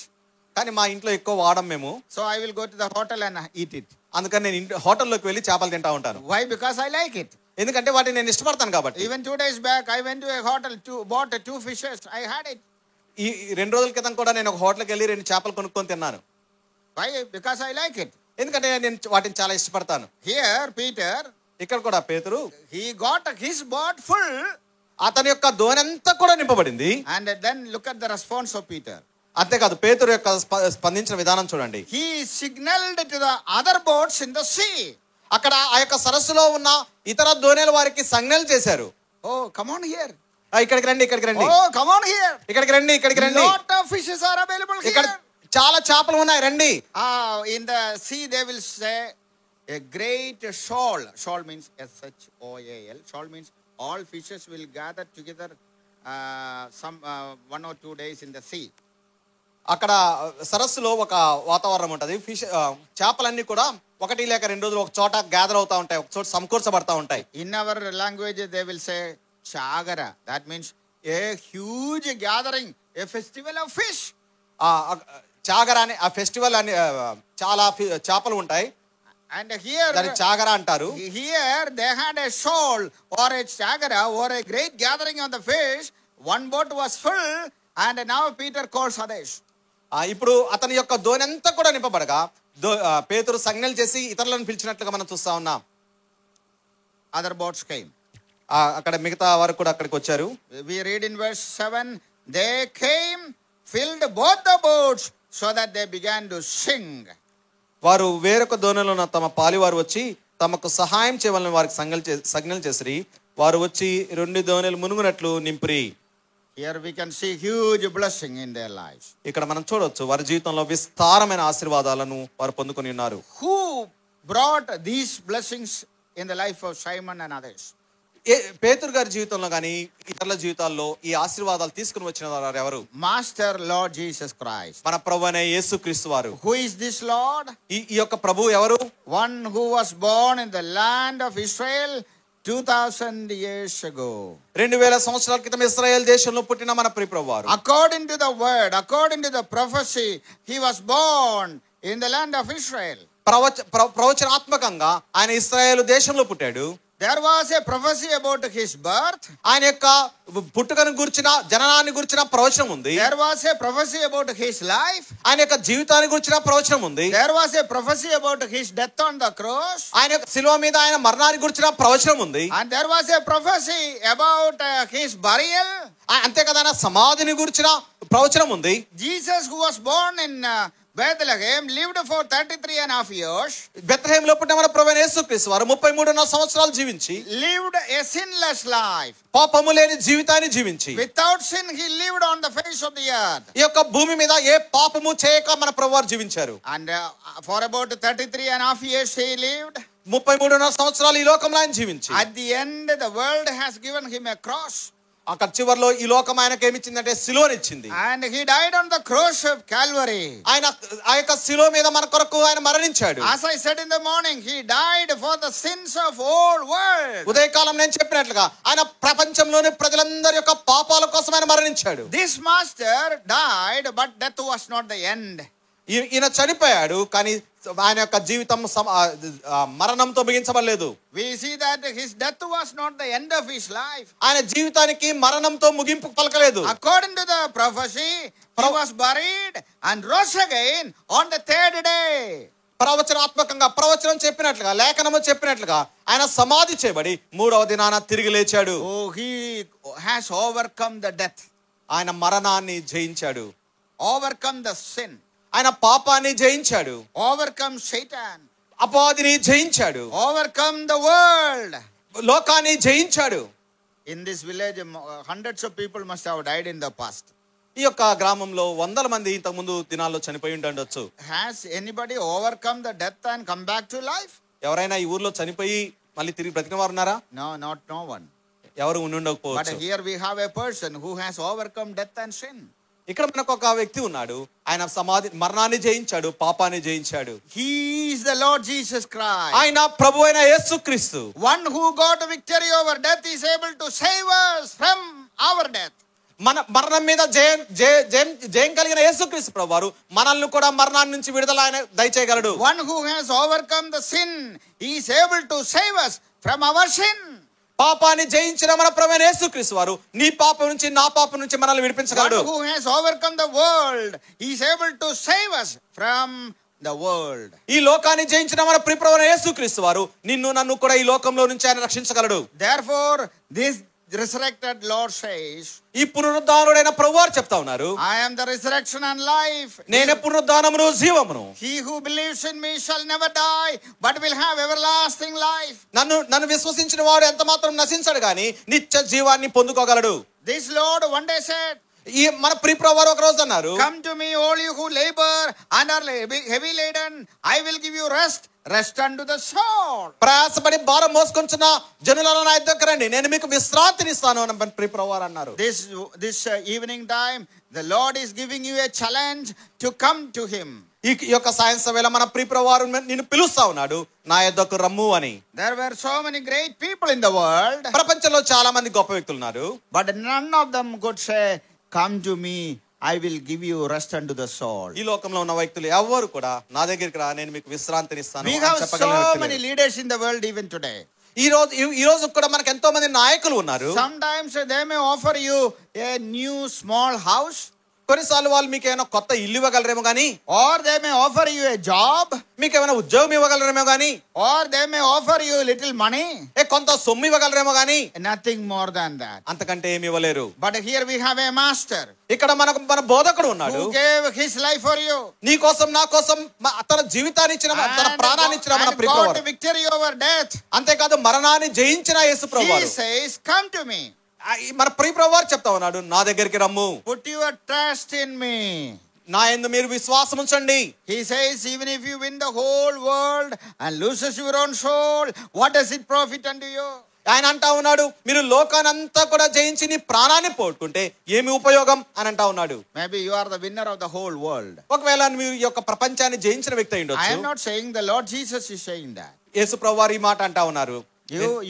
కానీ మా ఇంట్లో ఎక్కువ వాడం మేము. So I will go to the hotel and eat it. అందుకని నేను హోటల్లోకి వెళ్ళి చేపలు తింటా ఉంటాను. Why? Because I like it. ఎందుకంటే వాటిని నేను ఇష్టపడతాను కాబట్టి. Even 2 days back I went to a hotel bought 2 fishes. I had it. ఈ 2 రోజుల క్రితం కూడా నేను ఒక హోటల్కి వెళ్ళి 2 చేపలు కొనుక్కొని తిన్నాను. Why? Because I like it. ఎందుకంటే నేను వాటిని చాలా ఇష్టపడతాను. Here Peter, ఇక్కడ కూడా పేతురు, he got his boat full. అతని యొక్క దోణంతా కూడా నింపబడింది. And then look at the response of Peter. అంతేకాదు పేతురు యొక్క స్పందించిన విధానం చూడండి. He signaled to the other boats in the sea. అక్కడ ఆ యొక్క సరస్సులో ఉన్న ఇతర దోణెల వారికి సంజ్ఞలు చేశారు. Oh, come on here. ఇక్కడికి రండి, ఇక్కడికి రండి. Oh, come on here. ఇక్కడికి రండి, ఇక్కడికి రండి. Lot of fishes are available ఇక్కడ here. చాలా చేపలు ఉన్నాయి, రండి. In the sea they will say a great shoal. Shoal means SHOAL. Shoal means all fishes will gather together some 1 or 2 days in the sea. అక్కడ సరస్సులో ఒక వాతావరణం ఉంటుంది. ఫిష్ చేపలన్నీ కూడా 1 లేక 2 రోజులు ఒక చోట గ్యాదర్ అవుతా ఉంటాయి, ఒక చోట సమకూర్చబడతా ఉంటాయి. In our language they will say chagara. That means a huge gathering, a festival of fish. చాగరా అని ఆ ఫెస్టివల్ అని చాలా చేపలు ఉంటాయి. And here దాన్ని చాగరా అంటారు. Here they had a shoal or a chagara or a great gathering of the fish. One boat was full and now Peter calls others. ఇప్పుడు అతని యొక్క దోణంతా కూడా నింపబడగా పేతురు సంజ్ఞలు చేసి ఇతరులను పిలిచినట్లుగా మనం చూస్తా ఉన్నాం. Other boats came. అక్కడ మిగతా వారు కూడా అక్కడికి వచ్చారు. We read in verse 7, they came, filled both the boats so that they began to sing. వారు వేరొక దోణిలో ఉన్న తమ పాలివారు వచ్చి తమకు సహాయం చేయవాలని వారికి సంజ్ఞలు చేసిరి. వారు వచ్చి 2 దోణిలు మునుగునట్లు నింపిరి. Here we can see huge blessing in their lives. ఇక్కడ మనం చూడొచ్చు వారి జీవితంలో విస్తారమైన ఆశీర్వాదాలను వారు పొందుకొని ఉన్నారు. Who brought these blessings in the life of Simon and others? పేతురు గారి జీవితంలో గాని ఇతరుల జీవితాల్లో ఈ ఆశీర్వాదాలు తీసుకుని వచ్చిన వారు ఎవరు? Master Lord Jesus Christ. మన ప్రభువైన యేసుక్రీస్తు వారు. Who is this Lord? ఈ యొక్క ప్రభువు ఎవరు? One who was born in the land of Israel 2000 years ago. 2000 సంవత్సరాల క్రితం ఇశ్రాయేల్ దేశంలో పుట్టిన మన ప్రియ ప్రభువారు. According to the word, according to the prophecy, he was born in the land of Israel. ప్రవచనాత్మకంగా ఆయన ఇశ్రాయేలు దేశంలో పుట్టాడు. There was a prophecy about his birth. ఆయన యొక్క పుట్టుకను గురించిన జననాన్ని గురించిన ప్రవచనం ఉంది. There was a prophecy about his life. ఆయన యొక్క జీవితాన్ని గురించిన ప్రవచనం ఉంది. There was a prophecy about his death on the cross. ఆయన యొక్క శిలువ మీద ఆయన మరణాన్ని గురించిన ప్రవచనం ఉంది. And there was a prophecy about his burial. అంతే కదా ఆయన సమాధిని గురించిన ప్రవచనం ఉంది. Jesus, who was born in Bethlehem, lived for 33.5 years. బెత్లెహేంలో పుట్టిన మన ప్రభువైన యేసుక్రీస్తు వారు 33.5 సంవత్సరాలు జీవించి lived a sinless life. పాపము లేని జీవితాన్ని జీవించి Without sin he lived on the face of the earth. ఈ యొక్క భూమి మీద ఏ పాపము చేయక మన ప్రభువారు జీవించారు. And for about 33.5 years he lived. 33.5 సంవత్సరాలు ఈ లోకంలో ఆయన జీవించి At the end the world has given him a cross. అక్కడ చివరిలో ఈ లోకం ఆయనకు ఏమిచ్చిందంటే సిలువనిచ్చింది. And he died on the cross of Calvary. ఆయన ఆ యొక్క సిలువ మీద మన కొరకు ఆయన మరణించాడు. As I said in the morning, he died for the sins of whole world. ఉదయకాలం నేను చెప్పినట్లుగా ఆయన ప్రపంచంలోని ప్రజలందరి యొక్క పాపాల కోసం ఆయన మరణించాడు. This master died, but death was not the end. ఈయన చనిపోయాడు, కానీ ఆయన యొక్క జీవితం మరణంతో ముగించబడలేదు. We see that his death was not the end of his life. ఆయన జీవితానికి మరణంతో ముగింపు పలకలేదు. According to the prophecy, he was buried and rose again on the third day. ప్రవచనాత్మకంగా ప్రవచనం చెప్పినట్లుగా, లేఖనము చెప్పినట్లుగా ఆయన సమాధి చేయబడి 3వ దినాన తిరిగి లేచాడు. Oh, he has overcome the death. ఆయన మరణాన్ని జయించాడు, Overcome the sin. ఆయన పాపాన్ని జయించాడు, Overcome Satan. అపవాదిని జయించాడు, Overcome the world. లోకాన్ని జయించాడు. In this village, hundreds of people must have died in the past. ఈ యొక్క గ్రామంలో 100 మంది ఇంతకు ముందు దినాల్లో చనిపోయి ఉండొచ్చు. Has anybody overcome the death and come back to life? ఎవరైనా ఈ ఊర్లో చనిపోయి మళ్ళీ తిరిగి బ్రతికిన వారు ఉన్నారా? No one. ఎవరు But ఉండకపోవచ్చు. here we have a person who has overcome death and sin. ఇక్కడ మనకు ఒక వ్యక్తి ఉన్నాడు, ఆయన మరణాన్ని జయించాడు, పాపాన్ని జయించాడు. He is the Lord Jesus Christ. ఆయన ప్రభు అయిన యేసుక్రీస్తు. One who got victory over death is able to save us from our death. మన మరణం మీద జయం కలిగిన యేసుక్రీస్తు ప్రభు వారు మనల్ని కూడా మరణాన్ని నుంచి విడుదల ఆయన దయచేయగలడు. One who has overcome the sin, he is able to save us from our sin. పాపాన్ని జయించిన మన ప్రభువైన యేసుక్రీస్తు వారు నీ పాపం నుంచి నా పాపం నుంచి మనల్ని విడిపించగలడు. One who has overcome the world, he is able to save us from the world. ఈ లోకాన్ని జయించిన మన ప్రియ ప్రభువైన యేసుక్రీస్తు వారు నిన్ను నన్ను కూడా ఈ లోకంలో నుంచి ఆయన రక్షించగలడు. Therefore, this resurrected Lord says, ఈ పునరుద్ధానుడైన ప్రభువారు చెప్తా ఉన్నారు, I am the resurrection and life. నేనే పునరుద్ధానమును జీవమును. He who believes in me shall never die, but will have everlasting life. నన్ను విశ్వసించిన వాడు ఎంత మాత్రం నశించడు గాని నిత్య జీవాన్ని పొందుకోగలడు. This Lord one day said, ఈ మన ప్రియ ప్రభువారు ఒక రోజు అన్నారు, Come to me, all you who labor and are heavy laden, I will give you rest unto the soul. ప్రయాసపడి భారం మోసుకొంచున్న జనులను నా యొద్దకు రండి, నేను మీకు విశ్రాంతిని ఇస్తాను అని మన ప్రియ ప్రభువారు అన్నారు. This evening time, the Lord is giving you a challenge to come to him. ఈ యొక్క సాయంత్రం వేళ మన ప్రియ ప్రభువారు నిన్ను పిలుస్తా ఉన్నాడు, నా యొద్దకు రమ్ము అని. There were so many great people in the world, ప్రపంచంలో చాలా మంది గొప్ప వ్యక్తులు ఉన్నారు, but none of them could say, Come to me, I will give you rest unto the soul. ఈ లోకంలో ఉన్న వ్యక్తులు ఎవరు కూడా నా దగ్గరికి రా, నేను మీకు విశ్రాంతిని ఇస్తాను We అని have చెప్పగలిగిన so వ్యక్తులు many లేరు. leaders in the world even today. ఈ రోజు కూడా మనకు ఎంతో మంది నాయకులు ఉన్నారు. Sometimes they may offer you a new small house, కొన్నిసార్లు వాళ్ళు మీకు ఏమైనా కొత్త ఇల్లు ఇవ్వగలరేమో గానీ, or they may offer you a job, మీకు ఏమైనా ఉద్యోగం ఇవ్వగలరేమో గానీ, or they may offer you little money. కొంత సొమ్ము ఇవ్వగలరేమో గానీ, Nothing more than that. అంతకంటే ఏమి ఇవ్వలేరు. But here we have a master ఇక్కడ మన బోధకుడు ఉన్నాడు, who gave his life for you. నీ కోసం నా కోసం తన జీవితాన్ని ఇచ్చిన, తన ప్రాణాన్ని ఇచ్చిన మన And ప్రియ got ప్రభువారు. victory over death. అంతేకాదు మరణాన్ని జయించిన యేసు He ప్రభువారు. says, Come to me. మన ప్రియ ప్రభువారు చెప్తా ఉన్నాడు, నా దగ్గరికి రమ్ము, Put your trust in me. నా యందు మీరు విశ్వాసం ఉంచండి. He says, even if you win the whole world and loses your own soul, what does it profit unto you? ఆయన అంటా ఉన్నాడు, మీరు లోకానంతా కూడా జయించి నీ ప్రాణాన్ని పోగొట్టుకుంటే ఏమి ఉపయోగం అని అంటా ఉన్నాడు. Maybe you are the winner of the whole world. ఒకవేళ మీరు ఈ యొక్క ప్రపంచాన్ని జయించిన వ్యక్తి అయి I ఉండొచ్చు. am not saying the Lord Jesus is saying that. యేసు ప్రభువారు ఈ మాట అంటా ఉన్నారు,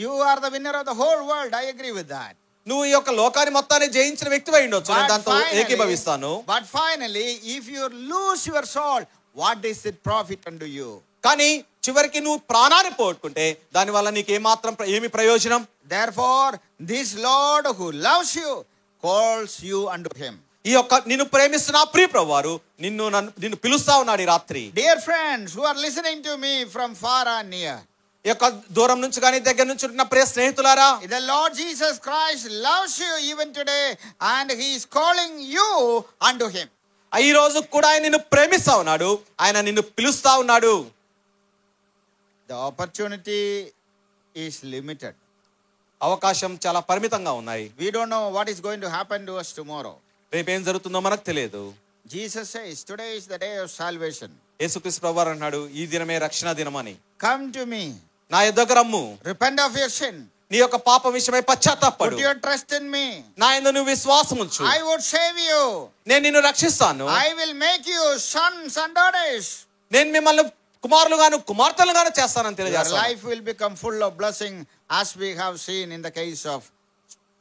You are the winner of the whole world. I agree with that. నువ్వు ఈ యొక్క లోకాన్ని మొత్తాన్ని జయించిన వ్యక్తి అయి ఉండొచ్చు, నేను దాంతో ఏకీభవిస్తాను. But finally, if you lose your soul, what does it profit unto you? కానీ చివరికి నువ్వు ప్రాణాన్ని పోగొట్టుకుంటే దాని వల్ల నీకు ఏమి ప్రయోజనం? Therefore, this Lord who loves you calls you unto him. ఈ యొక్క నిన్ను ప్రేమిస్తున్న ప్రియ ప్రభువారు నిన్ను పిలుస్తా ఉన్నాడు ఈ రాత్రి. Dear friends who are listening to me from far and near, ఈ యొక్క దూరం నుంచి కానీ దగ్గర నుంచి ఉన్న ప్రియ స్నేహితులారా, the Lord Jesus Christ loves you even today and he is calling you unto him. ఈ రోజు కూడా ఆయన నిన్ను ప్రేమిస్తా ఉన్నాడు, ఆయన నిన్ను పిలుస్తా ఉన్నాడు. The opportunity is limited. అవకాశం చాలా పరిమితంగా ఉన్నాయి. We don't know what is going to happen to us tomorrow. రేపేం జరుగుతుందో మనకు తెలియదు. Jesus says, today is the day of salvation. యేసుక్రీస్తు ప్రభువారు అన్నాడు, ఈ దినమే రక్షణ దినమని. Come to me. నా యొద్దకు రమ్ము, Repent of your sin. నీ యొక్క పాప విషయమై పశ్చాత్తాపడు, Put your trust in me. నా యందు నువ్వు విశ్వాసం ఉంచు, I would save you. నేను నిన్ను రక్షిస్తాను, I will make you sons and daughters. నేను మిమ్మల్ని కుమారులుగాను కుమార్తెలుగాను చేస్తానని Your తెలియజేస్తాను. life will become full of blessing, as we have seen in the case of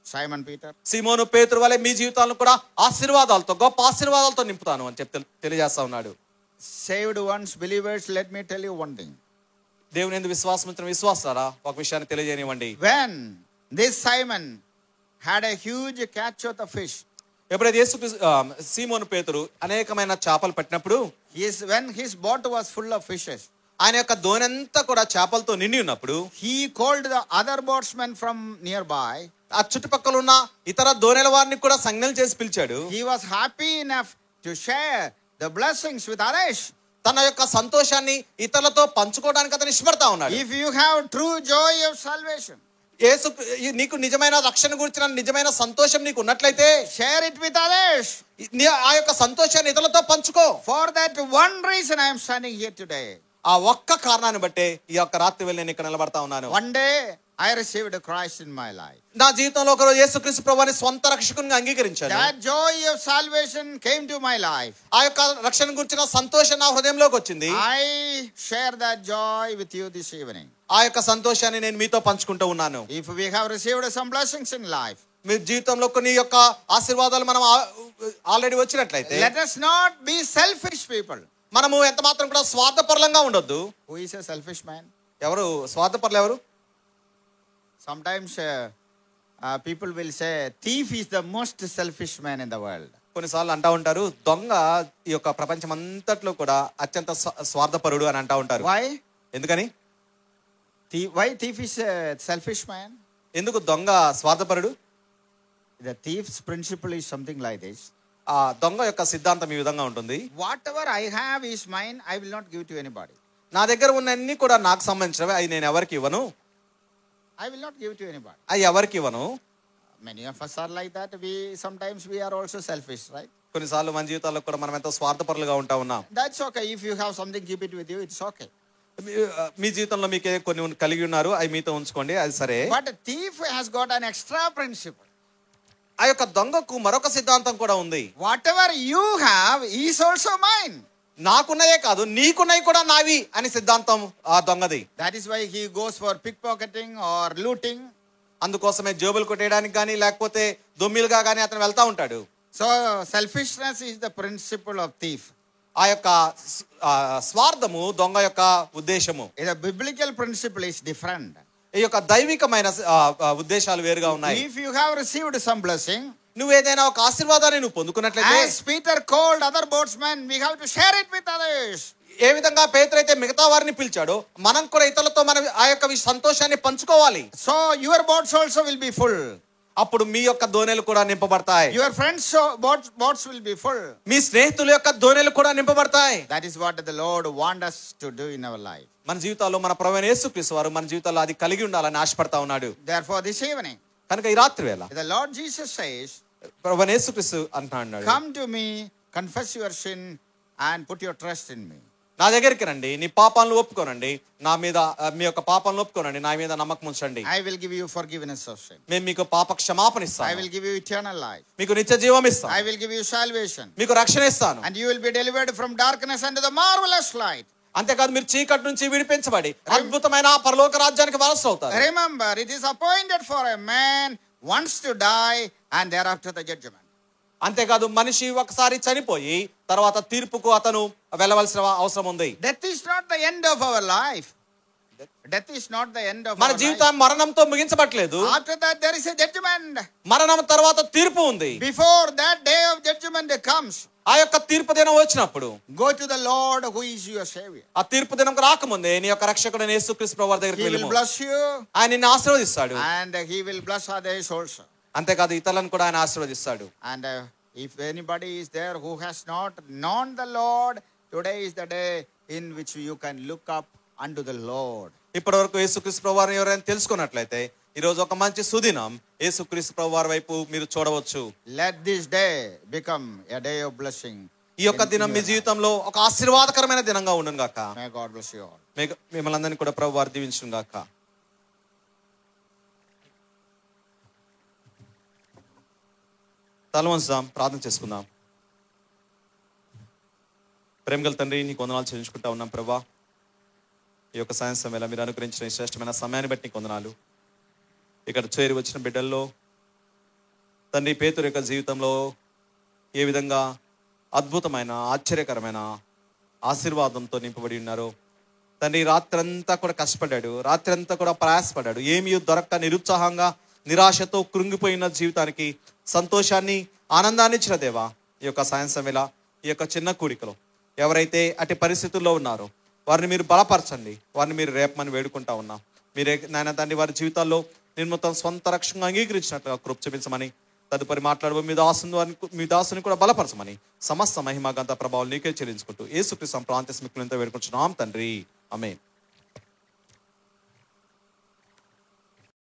Simon Peter. సీమోను పేతురు వలె మీ జీవితాలను కూడా ఆశీర్వాదాలతో, గొప్ప ఆశీర్వాదాలతో నింపుతాను అని చెప్పి తెలియజేస్తా ఉన్నాడు. saved ones, believers, let me tell you one thing. దేవుని యందు విశ్వాసం ఉంచిన విశ్వాసారా ఒక విషయాన్ని తెలియజేయనివ్వండి. When this Simon had a huge catch of the fish, ఎప్పుడైతే సీమోను పేతురు అనేకమైన చేపలు పట్టినప్పుడు, when his boat was full of fishes, ఆయన యొక్క దోణంతా కూడా చేపలతో నిండి ఉన్నప్పుడు, he called the other boatsmen from nearby. ఆ చుట్టుపక్కల ఉన్న ఇతర దోణెల వారిని కూడా సంజ్ఞలు చేసి పిలిచాడు. He was happy enough to share the blessings with others. తన యొక్క సంతోషాన్ని ఇతరులతో పంచుకోవడానికి అతను ఇష్టపడతా ఉన్నాడు. If you have true joy of salvation, యేసు నీకు నిజమైన రక్షణ గురించిన నిజమైన సంతోషం నీకు ఉన్నట్లయితే, share it with others. ఆ యొక్క సంతోషాన్ని ఇతరులతో పంచుకో. For that one reason I am standing here today. ఆ ఒక్క కారణాన్ని బట్టే ఈ యొక్క రాత్రి వేళ నేను ఇక్కడ నిలబడతా ఉన్నాను. One day I received Christ in my life. నా జీవితంలో ఒకరోజు యేసుక్రీస్తు ప్రభువుని స్వంత రక్షకునిగా అంగీకరించాను. That joy of salvation came to my life. ఆ యొక్క రక్షణ గురించిన సంతోషం నా హృదయంలోకి వచ్చింది. I share that joy with you this evening. ఆ యొక్క సంతోషాన్ని నేను మీతో పంచుకుంటూ ఉన్నాను. If we have received some blessings in life, మీ జీవితంలో కొన్ని యొక్క ఆశీర్వాదాలు మనం ఆల్రెడీ వచ్చినట్లయితే, let us not be selfish people. మనము ఎంత మాత్రం కూడా స్వార్థపరులంగా ఉండొద్దు. Who is a selfish man? ఎవరు స్వార్థపరులు? ఎవరు? Sometimes people will say thief is the most selfish man in the world. కొన్నిసార్లు అంటా ఉంటారు, దొంగ ఈ యొక్క ప్రపంచం అంతట్లో కూడా అత్యంత స్వార్థపరుడు అని అంటా ఉంటారు. Why? ఎందుకని? Why thief is a selfish man? ఎందుకు దొంగ స్వార్థపరుడు? The thief's principle is something like this. ఆ దొంగ యొక్క సిద్ధాంతం ఈ విధంగా ఉంటుంది. Whatever I have is mine, I will not give to anybody. నా దగ్గర ఉన్నన్ని కూడా నాకు సంబంధించినవి, అవి నేను ఎవరికి ఇవ్వను. I will not give to anybody. అవి ఎవరికి ఇవ్వను. Many of us are like that. Sometimes we are also selfish, right? కొన్నిసార్లు మన జీవితాల్లో కూడా మనం ఎంతో స్వార్థపరులుగా ఉంటా ఉన్నాం. That's okay. If you have something, keep it with you. It's okay. మీ జీవితంలో మీకే కొన్ని కలిగి ఉన్నారు, అవి మీతో ఉంచుకోండి, అది సరే. But a thief has got an extra principle. ఆ యొక్క దొంగకు మరొక సిద్ధాంతం కూడా ఉంది. Whatever you have is also mine. నాకున్నదే కాదు, నీకున్నవి కూడా నావి అని సిద్ధాంతం ఆ దొంగది. That is why he goes for pickpocketing or looting. అందుకోసమే జేబులు కొట్టేయడానికి కానీ లేకపోతే దొమ్మిలుగా కానీ అతను వెళ్తా ఉంటాడు. So selfishness is the principle of thief. ఆ యొక్క స్వార్థము దొంగ యొక్క ఉద్దేశము. The biblical principle is different. ఈ యొక్క దైవికమైన ఉద్దేశాలు వేరుగా ఉన్నాయి. If you have received some blessing, నువ్వు ఏదైనా ఒక ఆశీర్వాదాన్ని నువ్వు పొందుకున్నట్లయితే, as Peter called other boatmen, we have to share it with others. ఏ విధంగా పేతురు అయితే మిగతా వారిని పిలిచాడో, మనం కూడా ఇతరులతో మనం ఆ యొక్క సంతోషాన్ని పంచుకోవాలి. So your boats also will be full. అప్పుడు మీ యొక్క దోణెలు కూడా నింపబడతాయి. Your friends boats will be full. మీ స్నేహితుల యొక్క దోణెలు కూడా నింపబడతాయి. That is what the Lord wants us to do in our life. మన జీవితాల్లో మన ప్రభువైన యేసుక్రీస్తు వారు మన జీవితాల్లో అది కలిగి ఉండాలని ఆశపడతా ఉన్నాడు. Therefore this evening, కనుక ఈ రాత్రి వేళ the Lord Jesus says, ప్రభువైన యేసుక్రీస్తు అంటున్నాడు, come to me, confess your sin and put your trust in me. నా దగ్గరికి రండి, నీ పాపాలను ఒప్పుకోనండి, నా మీద మీ యొక్క పాపాలను ఒప్పుకోనండి, నా మీద నమ్మకం ఉంచండి. I will give you forgiveness of sin. మేము మీకు పాప క్షమాపణ ఇస్తాను. I will give you eternal life. మీకు నిత్య జీవం ఇస్తాను. I will give you salvation. మీకు రక్షణ ఇస్తాను. And you will be delivered from darkness unto the marvelous light. అంతేకాదు మీరు చీకటి నుంచి విడిపించబడి అద్భుతమైన పరలోక రాజ్యానికి వారసులు అవుతారు. Remember, it is appointed for a man once to die and thereafter the judgment. అంతేకాదు మనిషి ఒకసారి చనిపోయి తర్వాత తీర్పుకు అతను వెళ్ళవలసిన అవసరం ఉంది. Death is not the end of our life. Death is not the end of మన our జీవితం life. మరణంతో ముగించబట్లేదు. After that there is a judgment. మరణం తర్వాత తీర్పు ఉంది. Before that day of judgment comes, ఆ యొక్క తీర్పు దినం వచ్చినప్పుడు go to the Lord who is your savior. ఆ తీర్పు దినం రాకముందే నీ యొక్క రక్షకుడైన యేసుక్రీస్తు ప్రభువు దగ్గరికి He will వెళ్ళిపో. bless you ఆయన నిన్ను ఆశీర్వదిస్తాడు. and he will bless others also. అంతేకాదు ఇతరులను కూడా ఆయన ఆశీర్వదిస్తాడు. And if anybody is there who has not known the Lord, today is the day in which you can look up unto the Lord. ఇప్పటి వరకు యేసుక్రీస్తు ప్రభువారిని ఎవరైనా తెలుసుకున్నట్లయితే ఈ రోజు ఒక మంచి సుదినం యేసుక్రీస్తు ప్రభువారి వైపు మీరు చూడవచ్చు. Let this day become a day of blessing. ఈ యొక్క దినం మీ జీవితంలో ఒక ఆశీర్వాదకరమైన దినంగా ఉండును గాక. May God bless you all. మిమ్మల్ని అందరినీ కూడా ప్రభువారు దీవించును గాక. తల వంచుదాం, ప్రార్థన చేసుకుందాం. ప్రేమగల తండ్రి, నీకు వందనాలు చెల్లించుకుంటా ఉన్నాం ప్రభా. ఈ యొక్క సాయంత్రం వేళ మీరు అనుగ్రహించిన ఈ శ్రేష్టమైన సమయాన్ని బట్టి నీకు వందనాలు. ఇక్కడ చేరి వచ్చిన బిడ్డల్లో తండ్రి పేతురు యొక్క జీవితంలో ఏ విధంగా అద్భుతమైన ఆశ్చర్యకరమైన ఆశీర్వాదంతో నింపబడి ఉన్నారో తండ్రి, రాత్రంతా కూడా కష్టపడ్డాడు, రాత్రంతా కూడా ప్రయాసపడ్డాడు, ఏమీ దొరక్క నిరుత్సాహంగా నిరాశతో కృంగిపోయిన జీవితానికి సంతోషాన్ని, ఆనందాన్ని ఇచ్చిన దేవా, ఈ యొక్క సాయంత్రం వేళ ఈ యొక్క చిన్న కూడికలో ఎవరైతే అటు పరిస్థితుల్లో ఉన్నారో వారిని మీరు బలపరచండి, వారిని మీరు రేపమని వేడుకుంటా ఉన్నాం. మీరే నాయన తండ్రి వారి జీవితాల్లో నేను మొత్తం స్వంత రక్షణగా అంగీకరించినట్లుగా కృప చూపించమని, తదుపరి మాట్లాడబో మీ దాసుని కూడా బలపరచమని, సమస్త మహిమ గంత ప్రభావాలు నీకే చెల్లించుకుంటూ యేసుక్రీస్తు ప్రాంతస్మికులంతా వేడుకుంటున్నాం తండ్రి. ఆమేన్.